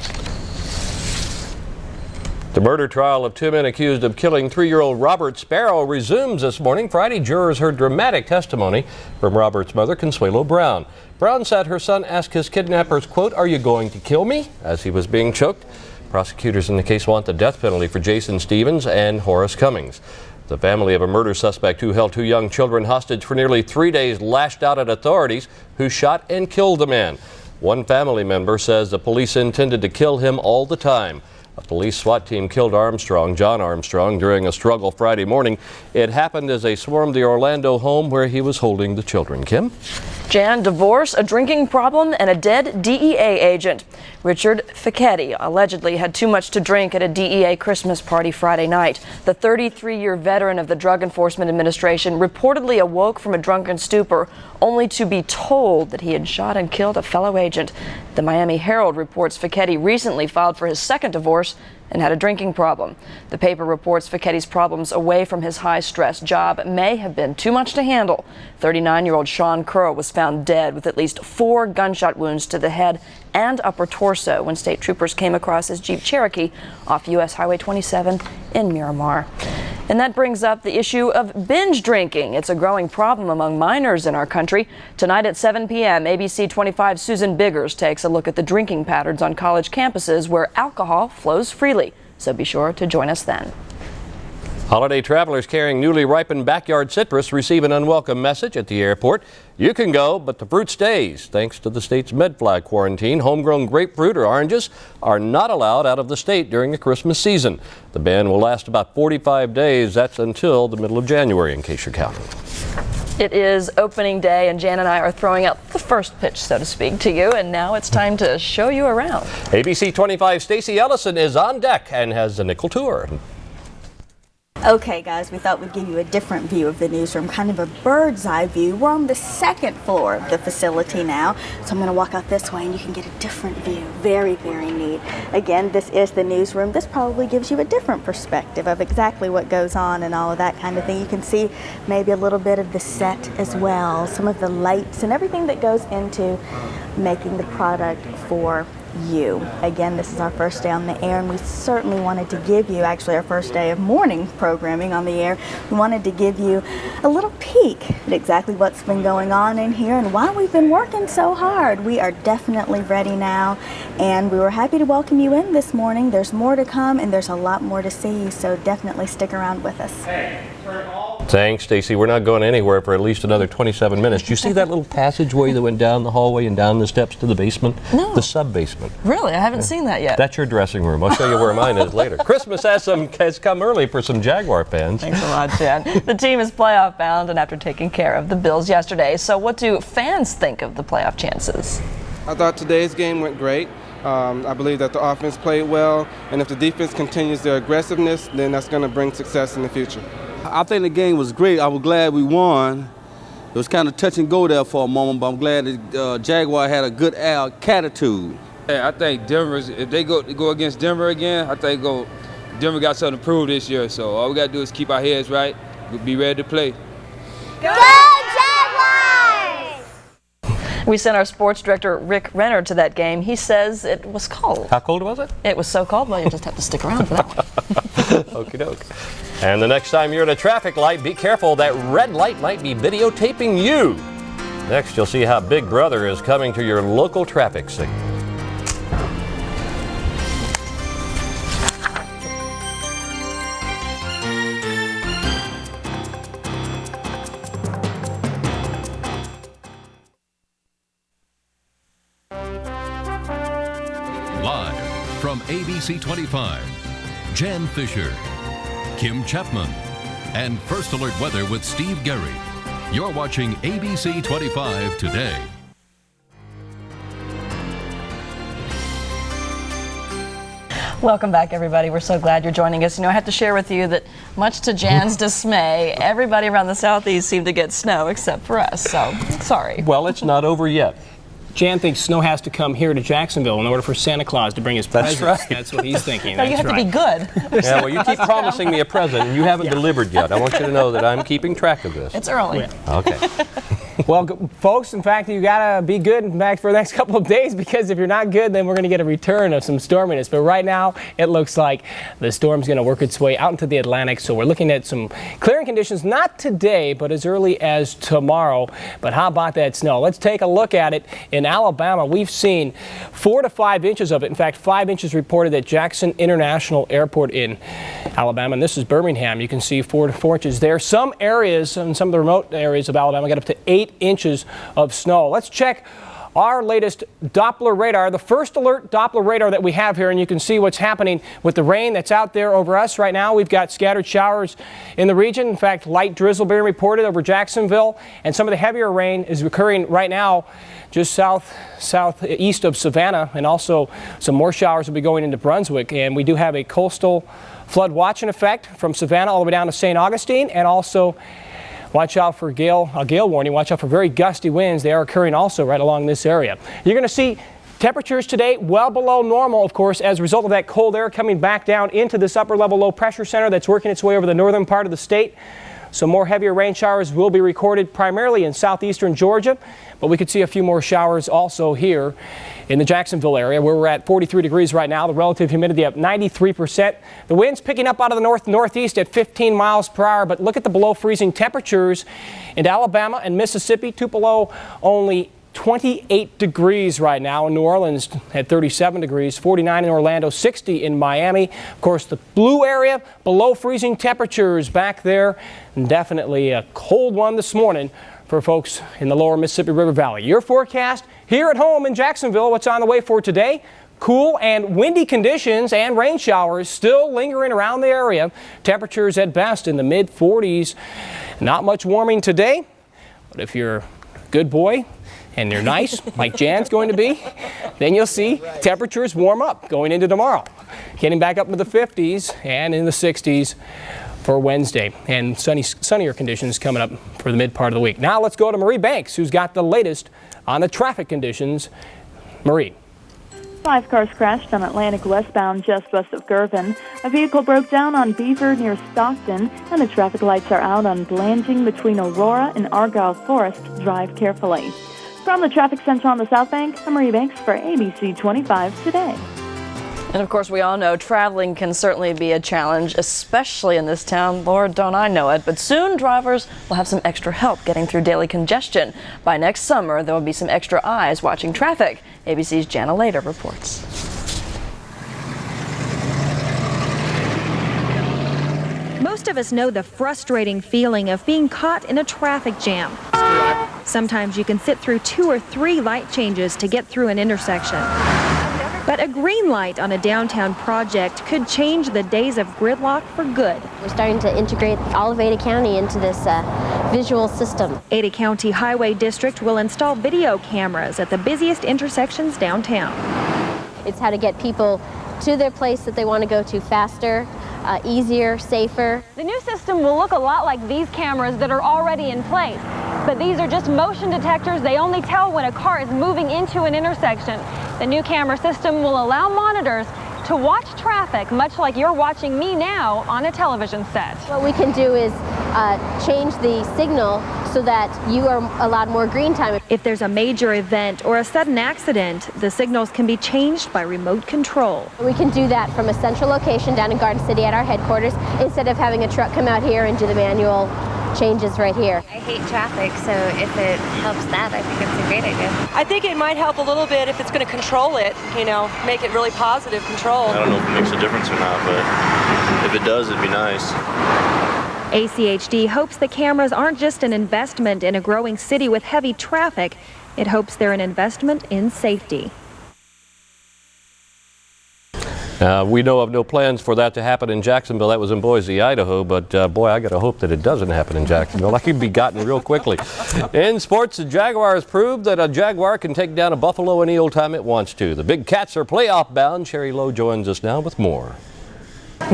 The murder trial of 2 men accused of killing 3-year-old Robert Sparrow resumes this morning. Friday, jurors heard dramatic testimony from Robert's mother, Consuelo Brown. Brown said her son asked his kidnappers, quote, "Are you going to kill me?" as he was being choked. Prosecutors in the case want the death penalty for Jason Stevens and Horace Cummings. The family of a murder suspect who held 2 young children hostage for nearly 3 days lashed out at authorities who shot and killed the man. One family member says the police intended to kill him all the time. A police SWAT team killed John Armstrong, during a struggle Friday morning. It happened as they swarmed the Orlando home where he was holding the children. Kim? Jan, divorce, a drinking problem, and a dead DEA agent. Richard Fichetti allegedly had too much to drink at a DEA Christmas party Friday night. The 33-year veteran of the Drug Enforcement Administration reportedly awoke from a drunken stupor, only to be told that he had shot and killed a fellow agent. The Miami Herald reports Fichetti recently filed for his second divorce and had a drinking problem. The paper reports Fichetti's problems away from his high-stress job may have been too much to handle. 39-year-old Sean Curl was found dead with at least 4 gunshot wounds to the head and upper torso when state troopers came across his Jeep Cherokee off U.S. Highway 27 in Miramar. And that brings up the issue of binge drinking. It's a growing problem among minors in our country. Tonight at 7 p.m., ABC 25's Susan Biggers takes a look at the drinking patterns on college campuses where alcohol flows freely. So be sure to join us then. Holiday travelers carrying newly ripened backyard citrus receive an unwelcome message at the airport. You can go, but the fruit stays. Thanks to the state's medfly quarantine, homegrown grapefruit or oranges are not allowed out of the state during the Christmas season. The ban will last about 45 days. That's until the middle of January, in case you're counting. It is opening day, and Jan and I are throwing out the first pitch, so to speak, to you. And now it's time to show you around. ABC 25 Stacy Ellison is on deck and has a nickel tour. Okay, guys, we thought we'd give you a different view of the newsroom, kind of a bird's eye view. We're on the 2nd floor of the facility now, so I'm going to walk out this way and you can get a different view. Very, very neat. Again, this is the newsroom. This probably gives you a different perspective of exactly what goes on and all of that kind of thing. You can see maybe a little bit of the set as well, some of the lights and everything that goes into making the product for you. Again, this is our first day on the air, and we certainly wanted to give you, actually our first day of morning programming on the air, we wanted to give you a little peek at exactly what's been going on in here and why we've been working so hard. We are definitely ready now, and we were happy to welcome you in this morning. There's more to come, and there's a lot more to see, so definitely stick around with us. Hey, turn all Thanks, Stacy. We're not going anywhere for at least another 27 minutes. Did you see that little passageway that went down the hallway and down the steps to the basement? No. The sub-basement. Really? I haven't seen that yet. That's your dressing room. I'll show you where mine is later. Christmas has come early for some Jaguar fans. Thanks a lot, Jen. The team is playoff bound and after taking care of the Bills yesterday. So what do fans think of the playoff chances? I thought today's game went great. I believe that the offense played well, and if the defense continues their aggressiveness, then that's going to bring success in the future. I think the game was great. I was glad we won. It was kind of touch and go there for a moment, but I'm glad that Jaguar had a good attitude. Yeah, I think Denver's, if they go against Denver again, I think Denver got something to prove this year. So all we got to do is keep our heads right, be ready to play. Go Jaguars! We sent our sports director, Ric Renner, to that game. He says it was cold. How cold was it? It was so cold, well, you just have to stick around for that one. Okie doke. And the next time you're at a traffic light, be careful. That red light might be videotaping you. Next, you'll see how Big Brother is coming to your local traffic signal. Live from ABC25, Jan Fisher, Kim Chapman, and First Alert Weather with Steve Garry. You're watching ABC25 today. Welcome back, everybody. We're so glad you're joining us. You know, I have to share with you that much to Jan's dismay, everybody around the southeast seemed to get snow except for us, so sorry. Well, it's not over yet. Jan thinks snow has to come here to Jacksonville in order for Santa Claus to bring his presents. That's right. That's what he's thinking. No, you have to be good. Yeah, well, you keep promising me a present, and you haven't delivered yet. I want you to know that I'm keeping track of this. It's early. Yeah. Okay. Well, folks, in fact, you got to be good, in fact, for the next couple of days, because if you're not good, then we're going to get a return of some storminess. But right now, it looks like the storm's going to work its way out into the Atlantic, so we're looking at some clearing conditions, not today, but as early as tomorrow. But how about that snow? Let's take a look at it. In Alabama, we've seen 4 to 5 inches of it. In fact, 5 inches reported at Jackson International Airport in Alabama, and this is Birmingham. You can see 4 to 4 inches there. Some areas, in some of the remote areas of Alabama, got up to 8 inches of snow. Let's check our latest Doppler radar, the first alert Doppler radar that we have here, and you can see what's happening with the rain that's out there over us right now. We've got scattered showers in the region. In fact, light drizzle being reported over Jacksonville, and some of the heavier rain is occurring right now just southeast of Savannah, and also some more showers will be going into Brunswick. And we do have a coastal flood watch in effect from Savannah all the way down to St. Augustine, and also watch out for a gale warning. Watch out for very gusty winds. They are occurring also right along this area. You're going to see temperatures today well below normal, of course, as a result of that cold air coming back down into this upper level low pressure center that's working its way over the northern part of the state. Some more heavier rain showers will be recorded primarily in southeastern Georgia, but we could see a few more showers also here in the Jacksonville area, where we're at 43 degrees right now. The relative humidity at 93%. The wind's picking up out of the northeast at 15 miles per hour, but look at the below freezing temperatures in Alabama and Mississippi. Tupelo only 28 degrees right now. In New Orleans at 37 degrees, 49 in Orlando, 60 in Miami. Of course, the blue area, below freezing temperatures back there. And definitely a cold one this morning for folks in the lower Mississippi River Valley. Your forecast here at home in Jacksonville, what's on the way for today? Cool and windy conditions and rain showers still lingering around the area. Temperatures at best in the mid-40s. Not much warming today, but if you're a good boy and you're nice, like Jan's going to be, then you'll see temperatures warm up going into tomorrow. Getting back up into the 50s and in the 60s for Wednesday, and sunnier conditions coming up for the mid part of the week. Now let's go to Marie Banks, who's got the latest on the traffic conditions. Marie. 5 cars crashed on Atlantic westbound just west of Girvan. A vehicle broke down on Beaver near Stockton, and the traffic lights are out on Blanding between Aurora and Argyle Forest. Drive carefully. From the traffic center on the South Bank, I'm Marie Banks for ABC25 Today. And of course, we all know traveling can certainly be a challenge, especially in this town. Lord, don't I know it. But soon, drivers will have some extra help getting through daily congestion. By next summer, there will be some extra eyes watching traffic. ABC's Jana Later reports. Most Most of us know the frustrating feeling of being caught in a traffic jam. Sometimes you can sit through 2 or 3 light changes to get through an intersection. But a green light on a downtown project could change the days of gridlock for good. We're starting to integrate all of Ada County into this visual system. Ada County Highway District will install video cameras at the busiest intersections downtown. It's how to get people to their place that they want to go to faster, easier, safer. The new system will look a lot like these cameras that are already in place, but these are just motion detectors. They only tell when a car is moving into an intersection. The new camera system will allow monitors to watch traffic, much like you're watching me now on a television set. What we can do is change the signal so that you are allowed more green time. If there's a major event or a sudden accident, the signals can be changed by remote control. We can do that from a central location down in Garden City at our headquarters instead of having a truck come out here and do the manual changes right here. I hate traffic, so if it helps that, I think it's a great idea. I think it might help a little bit if it's going to control it, you know, make it really positive control. I don't know if it makes a difference or not, but if it does, it'd be nice. ACHD hopes the cameras aren't just an investment in a growing city with heavy traffic. It hopes they're an investment in safety. We know of no plans for that to happen in Jacksonville. That was in Boise, Idaho. But boy, I got to hope that it doesn't happen in Jacksonville. I could be gotten real quickly. In sports, the Jaguars proved that a Jaguar can take down a Buffalo any old time it wants to. The Big Cats are playoff bound. Sherry Lowe joins us now with more.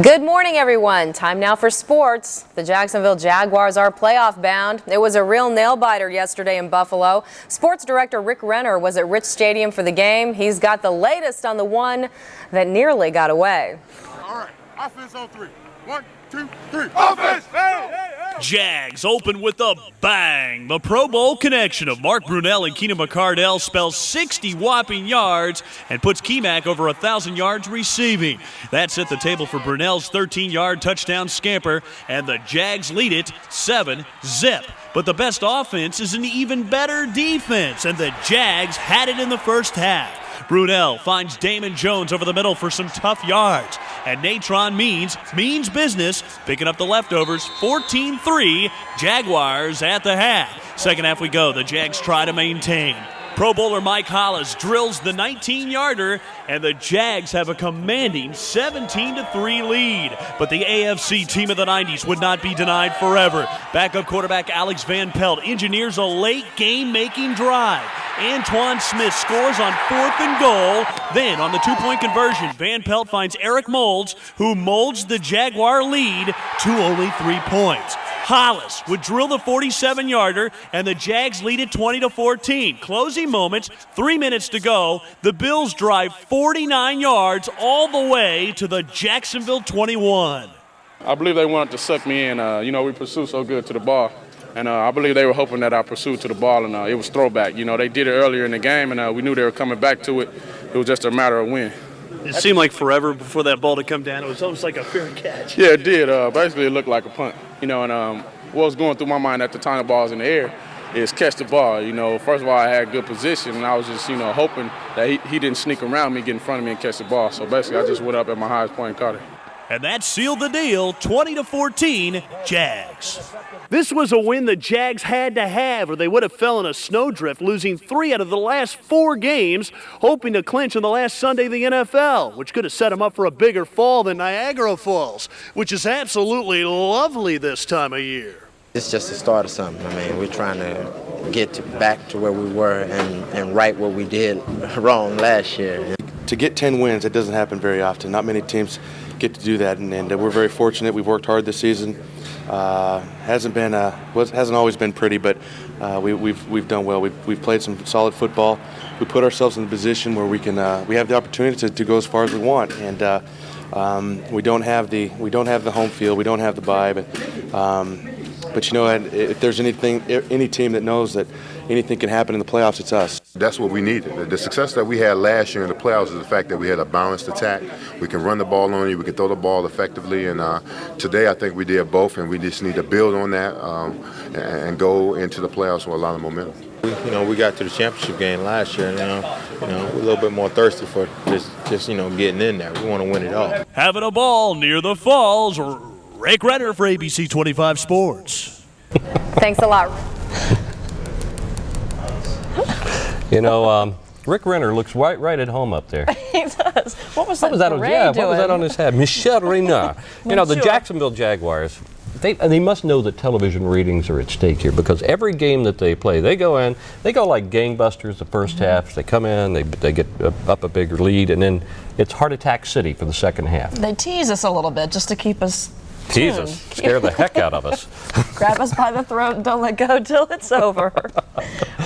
Good morning, everyone. Time now for sports. The Jacksonville Jaguars are playoff bound. It was a real nail-biter yesterday in Buffalo. Sports director Ric Renner was at Rich Stadium for the game. He's got the latest on the one that nearly got away. All right, offense on 3. 1, 2, 3. Offense! Hey, hey, hey. Jags open with a bang. The Pro Bowl connection of Mark Brunell and Keenan McCardell spells 60 whopping yards and puts Kemack over 1,000 yards receiving. That set the table for Brunell's 13-yard touchdown scamper, and the Jags lead it 7-zip. But the best offense is an even better defense, and the Jags had it in the first half. Brunell finds Damon Jones over the middle for some tough yards. And Natron means business, picking up the leftovers. 14-3, Jaguars at the half. Second half we go. The Jags try to maintain. Pro Bowler Mike Hollis drills the 19-yarder, and the Jags have a commanding 17-3 lead. But the AFC team of the 90s would not be denied forever. Backup quarterback Alex Van Pelt engineers a late game-making drive. Antoine Smith scores on 4th and goal. Then on the 2-point conversion, Van Pelt finds Eric Moulds, who molds the Jaguar lead to only 3 points. Hollis would drill the 47-yarder, and the Jags lead it 20-14. Closing moments, 3 minutes to go. The Bills drive 49 yards all the way to the Jacksonville 21. I believe they wanted to suck me in. We pursue so good to the ball. And I believe they were hoping that I pursued to the ball, and it was throwback. They did it earlier in the game, and we knew they were coming back to it. It was just a matter of when. It seemed like forever before that ball to come down. It was almost like a fair catch. Yeah, it did. Basically, it looked like a punt. And what was going through my mind at the time the ball was in the air is catch the ball. First of all, I had good position, and I was just, hoping that he didn't sneak around me, get in front of me, and catch the ball. So basically, I just went up at my highest point and caught it. And that sealed the deal, 20-14, Jags. This was a win the Jags had to have, or they would have fell in a snowdrift, losing 3 out of the last 4 games, hoping to clinch on the last Sunday of the NFL, which could have set them up for a bigger fall than Niagara Falls, which is absolutely lovely this time of year. It's just the start of something. We're trying to get back to where we were and right what we did wrong last year. To get 10 wins, it doesn't happen very often. Not many teams get to do that, and we're very fortunate. We've worked hard this season. Hasn't always been pretty, but we've done well. We've played some solid football. We put ourselves in a position where we have the opportunity to go as far as we want, and we don't have the home field. We don't have the bye, but if there's any team that knows that anything can happen in the playoffs, it's us. That's what we needed. The success that we had last year in the playoffs is the fact that we had a balanced attack. We can run the ball on you, we can throw the ball effectively, and today I think we did both, and we just need to build on that and go into the playoffs with a lot of momentum. We got to the championship game last year, and we're a little bit more thirsty for just getting in there. We want to win it all. Having a ball near the Falls. Ric Renner for ABC 25 Sports. Thanks a lot. You know, Ric Renner looks right at home up there. He does. What was that on? Yeah, what was that on his head? Michel Renner. You know, the Jacksonville Jaguars. They must know that television ratings are at stake here, because every game that they play, they go like gangbusters the first half. They come in, they get up a big lead, and then it's heart attack city for the second half. They tease us a little bit just to keep us Tease us, scare the heck out of us. Grab us by the throat and don't let go till it's over.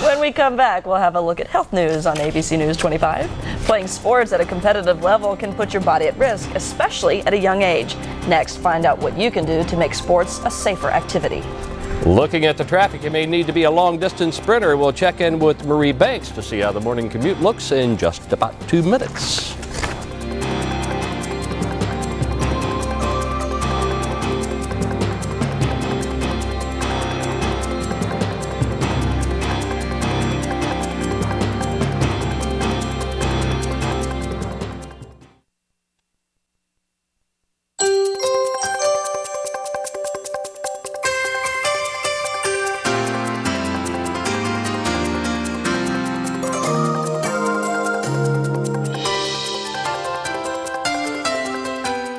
When we come back, we'll have a look at health news on ABC News 25. Playing sports at a competitive level can put your body at risk, especially at a young age. Next, find out what you can do to make sports a safer activity. Looking at the traffic, you may need to be a long-distance sprinter. We'll check in with Marie Banks to see how the morning commute looks in just about 2 minutes.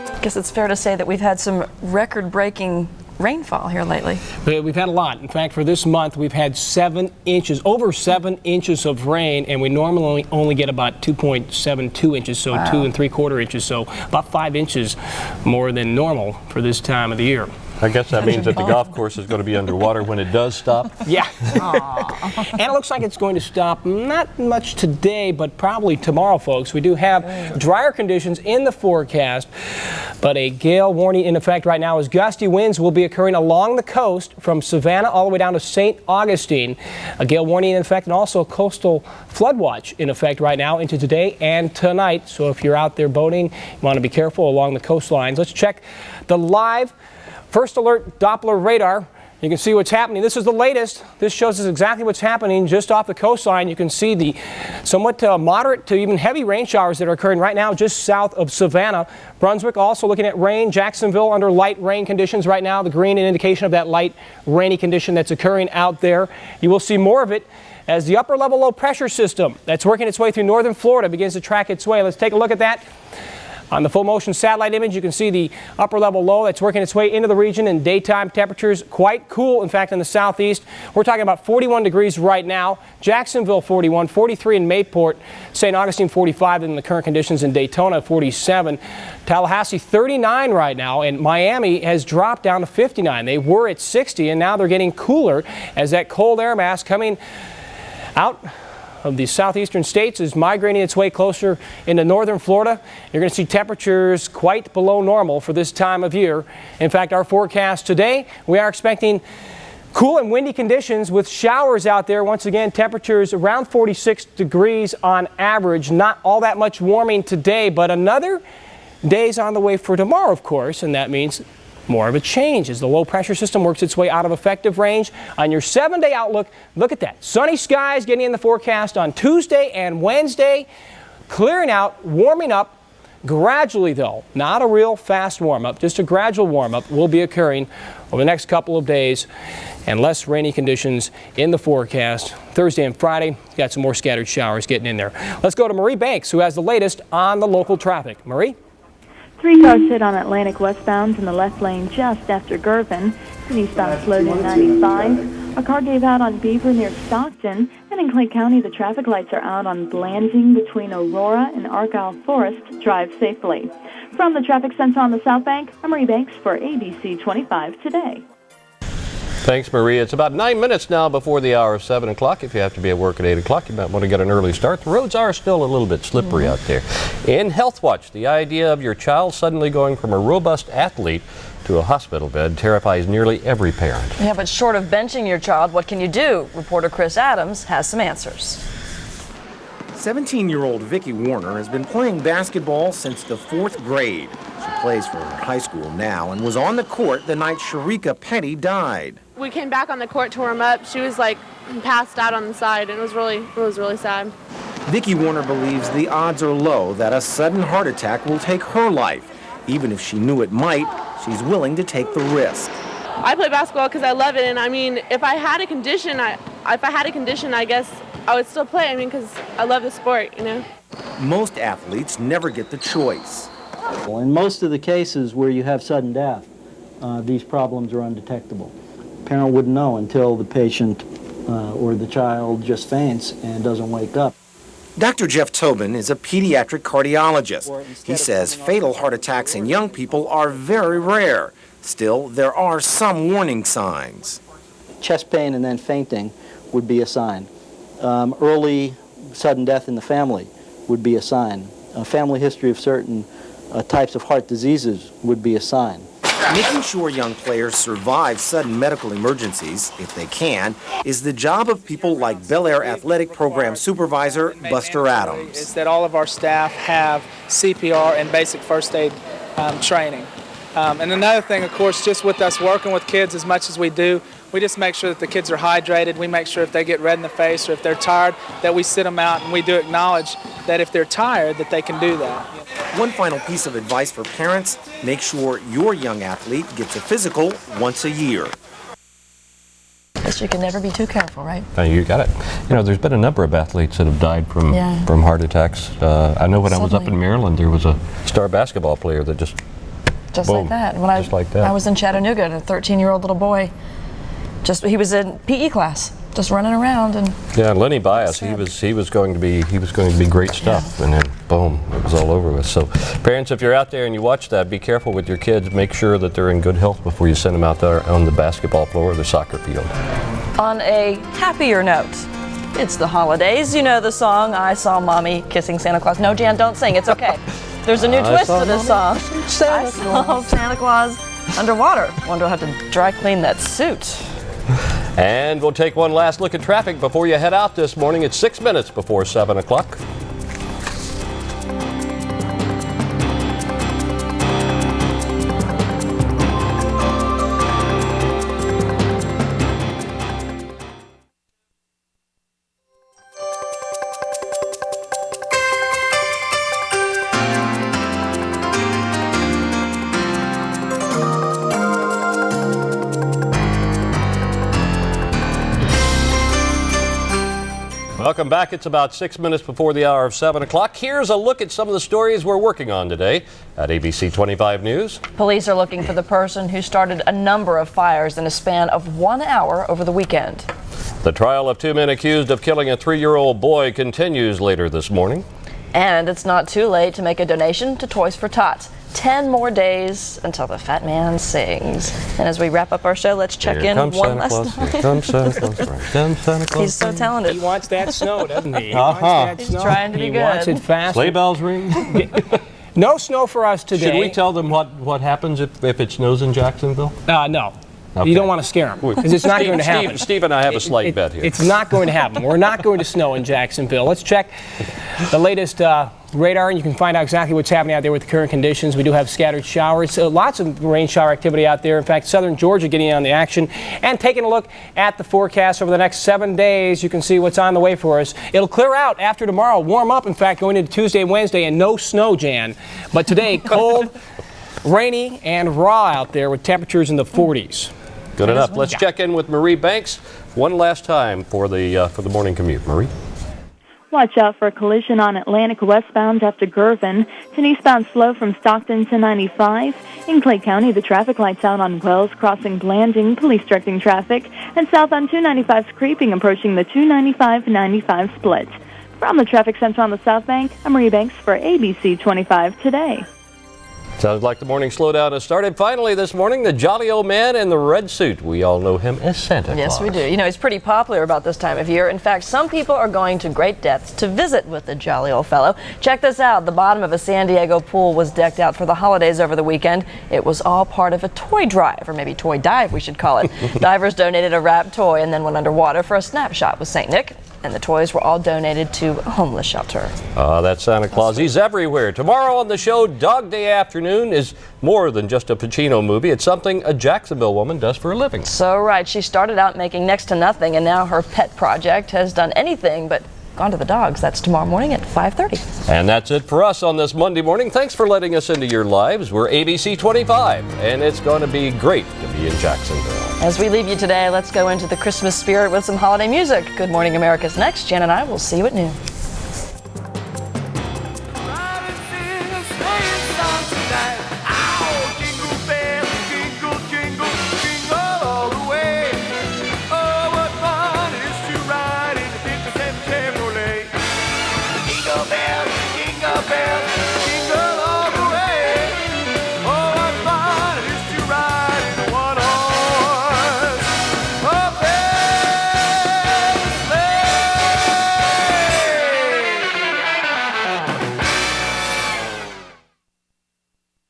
I guess it's fair to say that we've had some record-breaking rainfall here lately. We've had a lot. In fact, for this month, we've had 7 inches, over 7 inches of rain, and we normally only get about 2.72 inches, so wow. 2 3/4 inches, so about 5 inches more than normal for this time of the year. I guess that means that the golf course is going to be underwater when it does stop. Yeah. And it looks like it's going to stop not much today, but probably tomorrow, folks. We do have drier conditions in the forecast, but a gale warning in effect right now as gusty winds will be occurring along the coast from Savannah all the way down to St. Augustine. A gale warning in effect, and also a coastal flood watch in effect right now into today and tonight. So if you're out there boating, you want to be careful along the coastlines. Let's check the live First Alert Doppler radar. You can see what's happening. This is the latest. This shows us exactly what's happening just off the coastline. You can see the somewhat moderate to even heavy rain showers that are occurring right now just south of Savannah. Brunswick also looking at rain. Jacksonville under light rain conditions right now. The green an indication of that light rainy condition that's occurring out there. You will see more of it as the upper level low pressure system that's working its way through northern Florida begins to track its way. Let's take a look at that. On the full motion satellite image, you can see the upper level low that's working its way into the region, and daytime temperatures quite cool. In fact, in the southeast, we're talking about 41 degrees right now. Jacksonville 41, 43 in Mayport, St. Augustine 45 in the current conditions, in Daytona 47. Tallahassee 39 right now, and Miami has dropped down to 59. They were at 60, and now they're getting cooler as that cold air mass coming out of the southeastern states is migrating its way closer into northern Florida. You're going to see temperatures quite below normal for this time of year. In fact, our forecast today, we are expecting cool and windy conditions with showers out there. Once again, temperatures around 46 degrees on average. Not all that much warming today, but another day's on the way for tomorrow, of course, and that means more of a change as the low pressure system works its way out of effective range. On your 7-day outlook, look at that. Sunny skies getting in the forecast on Tuesday and Wednesday, clearing out, warming up gradually though. Not a real fast warm up, just a gradual warm up will be occurring over the next couple of days, and less rainy conditions in the forecast. Thursday and Friday, got some more scattered showers getting in there. Let's go to Marie Banks, who has the latest on the local traffic. Marie? 3 cars hit on Atlantic westbound in the left lane just after Girvin. An eastbound slowed in 95. A car gave out on Beaver near Stockton. And in Clay County, the traffic lights are out on Blanding between Aurora and Argyle Forest. Drive safely. From the traffic center on the South Bank, I'm Marie Banks for ABC 25 Today. Thanks, Marie. It's about 9 minutes now before the hour of 7 o'clock. If you have to be at work at 8 o'clock, you might want to get an early start. The roads are still a little bit slippery out there. In Health Watch, the idea of your child suddenly going from a robust athlete to a hospital bed terrifies nearly every parent. Yeah, but short of benching your child, what can you do? Reporter Chris Adams has some answers. 17-year-old Vicki Warner has been playing basketball since the 4th grade. She plays for her high school now and was on the court the night Sharika Petty died. We came back on the court to warm up. She was like passed out on the side, and it was really sad. Vicki Warner believes the odds are low that a sudden heart attack will take her life. Even if she knew it might, she's willing to take the risk. I play basketball because I love it, and I mean, if I had a condition, I guess I would still play. I mean, because I love the sport, you know. Most athletes never get the choice. Well, in most of the cases where you have sudden death, these problems are undetectable. Parent wouldn't know until the patient or the child just faints and doesn't wake up. Dr. Jeff Tobin is a pediatric cardiologist. He says fatal heart attacks in young people are very rare. Still, there are some warning signs. Chest pain and then fainting would be a sign. Early sudden death in the family would be a sign. A family history of certain types of heart diseases would be a sign. Making sure young players survive sudden medical emergencies, if they can, is the job of people like Bel Air Athletic Program Supervisor Buster Adams. Is that all of our staff have CPR and basic first aid training. And another thing, of course, just with us working with kids as much as we do, we just make sure that the kids are hydrated. We make sure if they get red in the face or if they're tired, that we sit them out, and we do acknowledge that if they're tired, that they can do that. One final piece of advice for parents, make sure your young athlete gets a physical once a year. Guess you can never be too careful, right? You got it. You know, there's been a number of athletes that have died from heart attacks. I know when I was up in Maryland, there was a star basketball player that just boom, like that. When I was in Chattanooga, and a 13-year-old little boy, he was in PE class, just running around, and Lenny Bias, he was going to be great stuff, and then boom, it was all over with. So parents, if you're out there and you watch that, be careful with your kids. Make sure that they're in good health before you send them out there on the basketball floor or the soccer field. On a happier note, it's the holidays. You know the song, I Saw Mommy Kissing Santa Claus. No, Jan, don't sing, it's okay. There's a new twist to this song. I saw Santa Claus underwater. Wonder how to dry clean that suit. And we'll take one last look at traffic before you head out this morning. It's 6 minutes before 7 o'clock. Welcome back. It's about 6 minutes before the hour of 7 o'clock. Here's a look at some of the stories we're working on today at ABC 25 News. Police are looking for the person who started a number of fires in a span of 1 hour over the weekend. The trial of two men accused of killing a 3-year-old boy continues later this morning. And it's not too late to make a donation to Toys for Tots. 10 more days until the fat man sings. And as we wrap up our show, let's check in one last time. Here comes Santa Claus. Here comes Santa Claus. He's so talented. He wants that snow, doesn't he? He's trying to be good. He wants it fast. Sleigh bells ring. No snow for us today. Should we tell them what happens if it snows in Jacksonville? No. Okay. You don't want to scare them, because it's not going to happen. Steve and I have a slight bet here. It's not going to happen. We're not going to snow in Jacksonville. Let's check the latest radar, and you can find out exactly what's happening out there with the current conditions. We do have scattered showers, lots of rain shower activity out there. In fact, southern Georgia getting on the action. And taking a look at the forecast over the next 7 days, you can see what's on the way for us. It'll clear out after tomorrow, warm up, in fact, going into Tuesday, Wednesday, and no snow, Jan. But today, cold, rainy, and raw out there with temperatures in the 40s. Good enough. Let's check in with Marie Banks one last time for the morning commute. Marie? Watch out for a collision on Atlantic westbound after Girvin. It's an eastbound slow from Stockton to 95. In Clay County, the traffic lights out on Wells crossing Blanding, police directing traffic. And south on 295's creeping, approaching the 295-95 split. From the traffic center on the South Bank, I'm Marie Banks for ABC 25 Today. Sounds like the morning slowdown has started. Finally this morning, the jolly old man in the red suit. We all know him as Santa Claus. Yes, we do. You know, he's pretty popular about this time of year. In fact, some people are going to great depths to visit with the jolly old fellow. Check this out. The bottom of a San Diego pool was decked out for the holidays over the weekend. It was all part of a toy drive, or maybe toy dive, we should call it. Divers donated a wrapped toy and then went underwater for a snapshot with St. Nick. And the toys were all donated to a homeless shelter. That's Santa Claus. He's everywhere. Tomorrow on the show, Dog Day Afternoon is more than just a Pacino movie. It's something a Jacksonville woman does for a living. So right. She started out making next to nothing, and now her pet project has done anything but Gone to the Dogs. That's tomorrow morning at 5:30. And that's it for us on this Monday morning. Thanks for letting us into your lives. We're ABC25, and it's going to be great to be in Jacksonville. As we leave you today, let's go into the Christmas spirit with some holiday music. Good Morning America's next. Jan and I will see you at noon.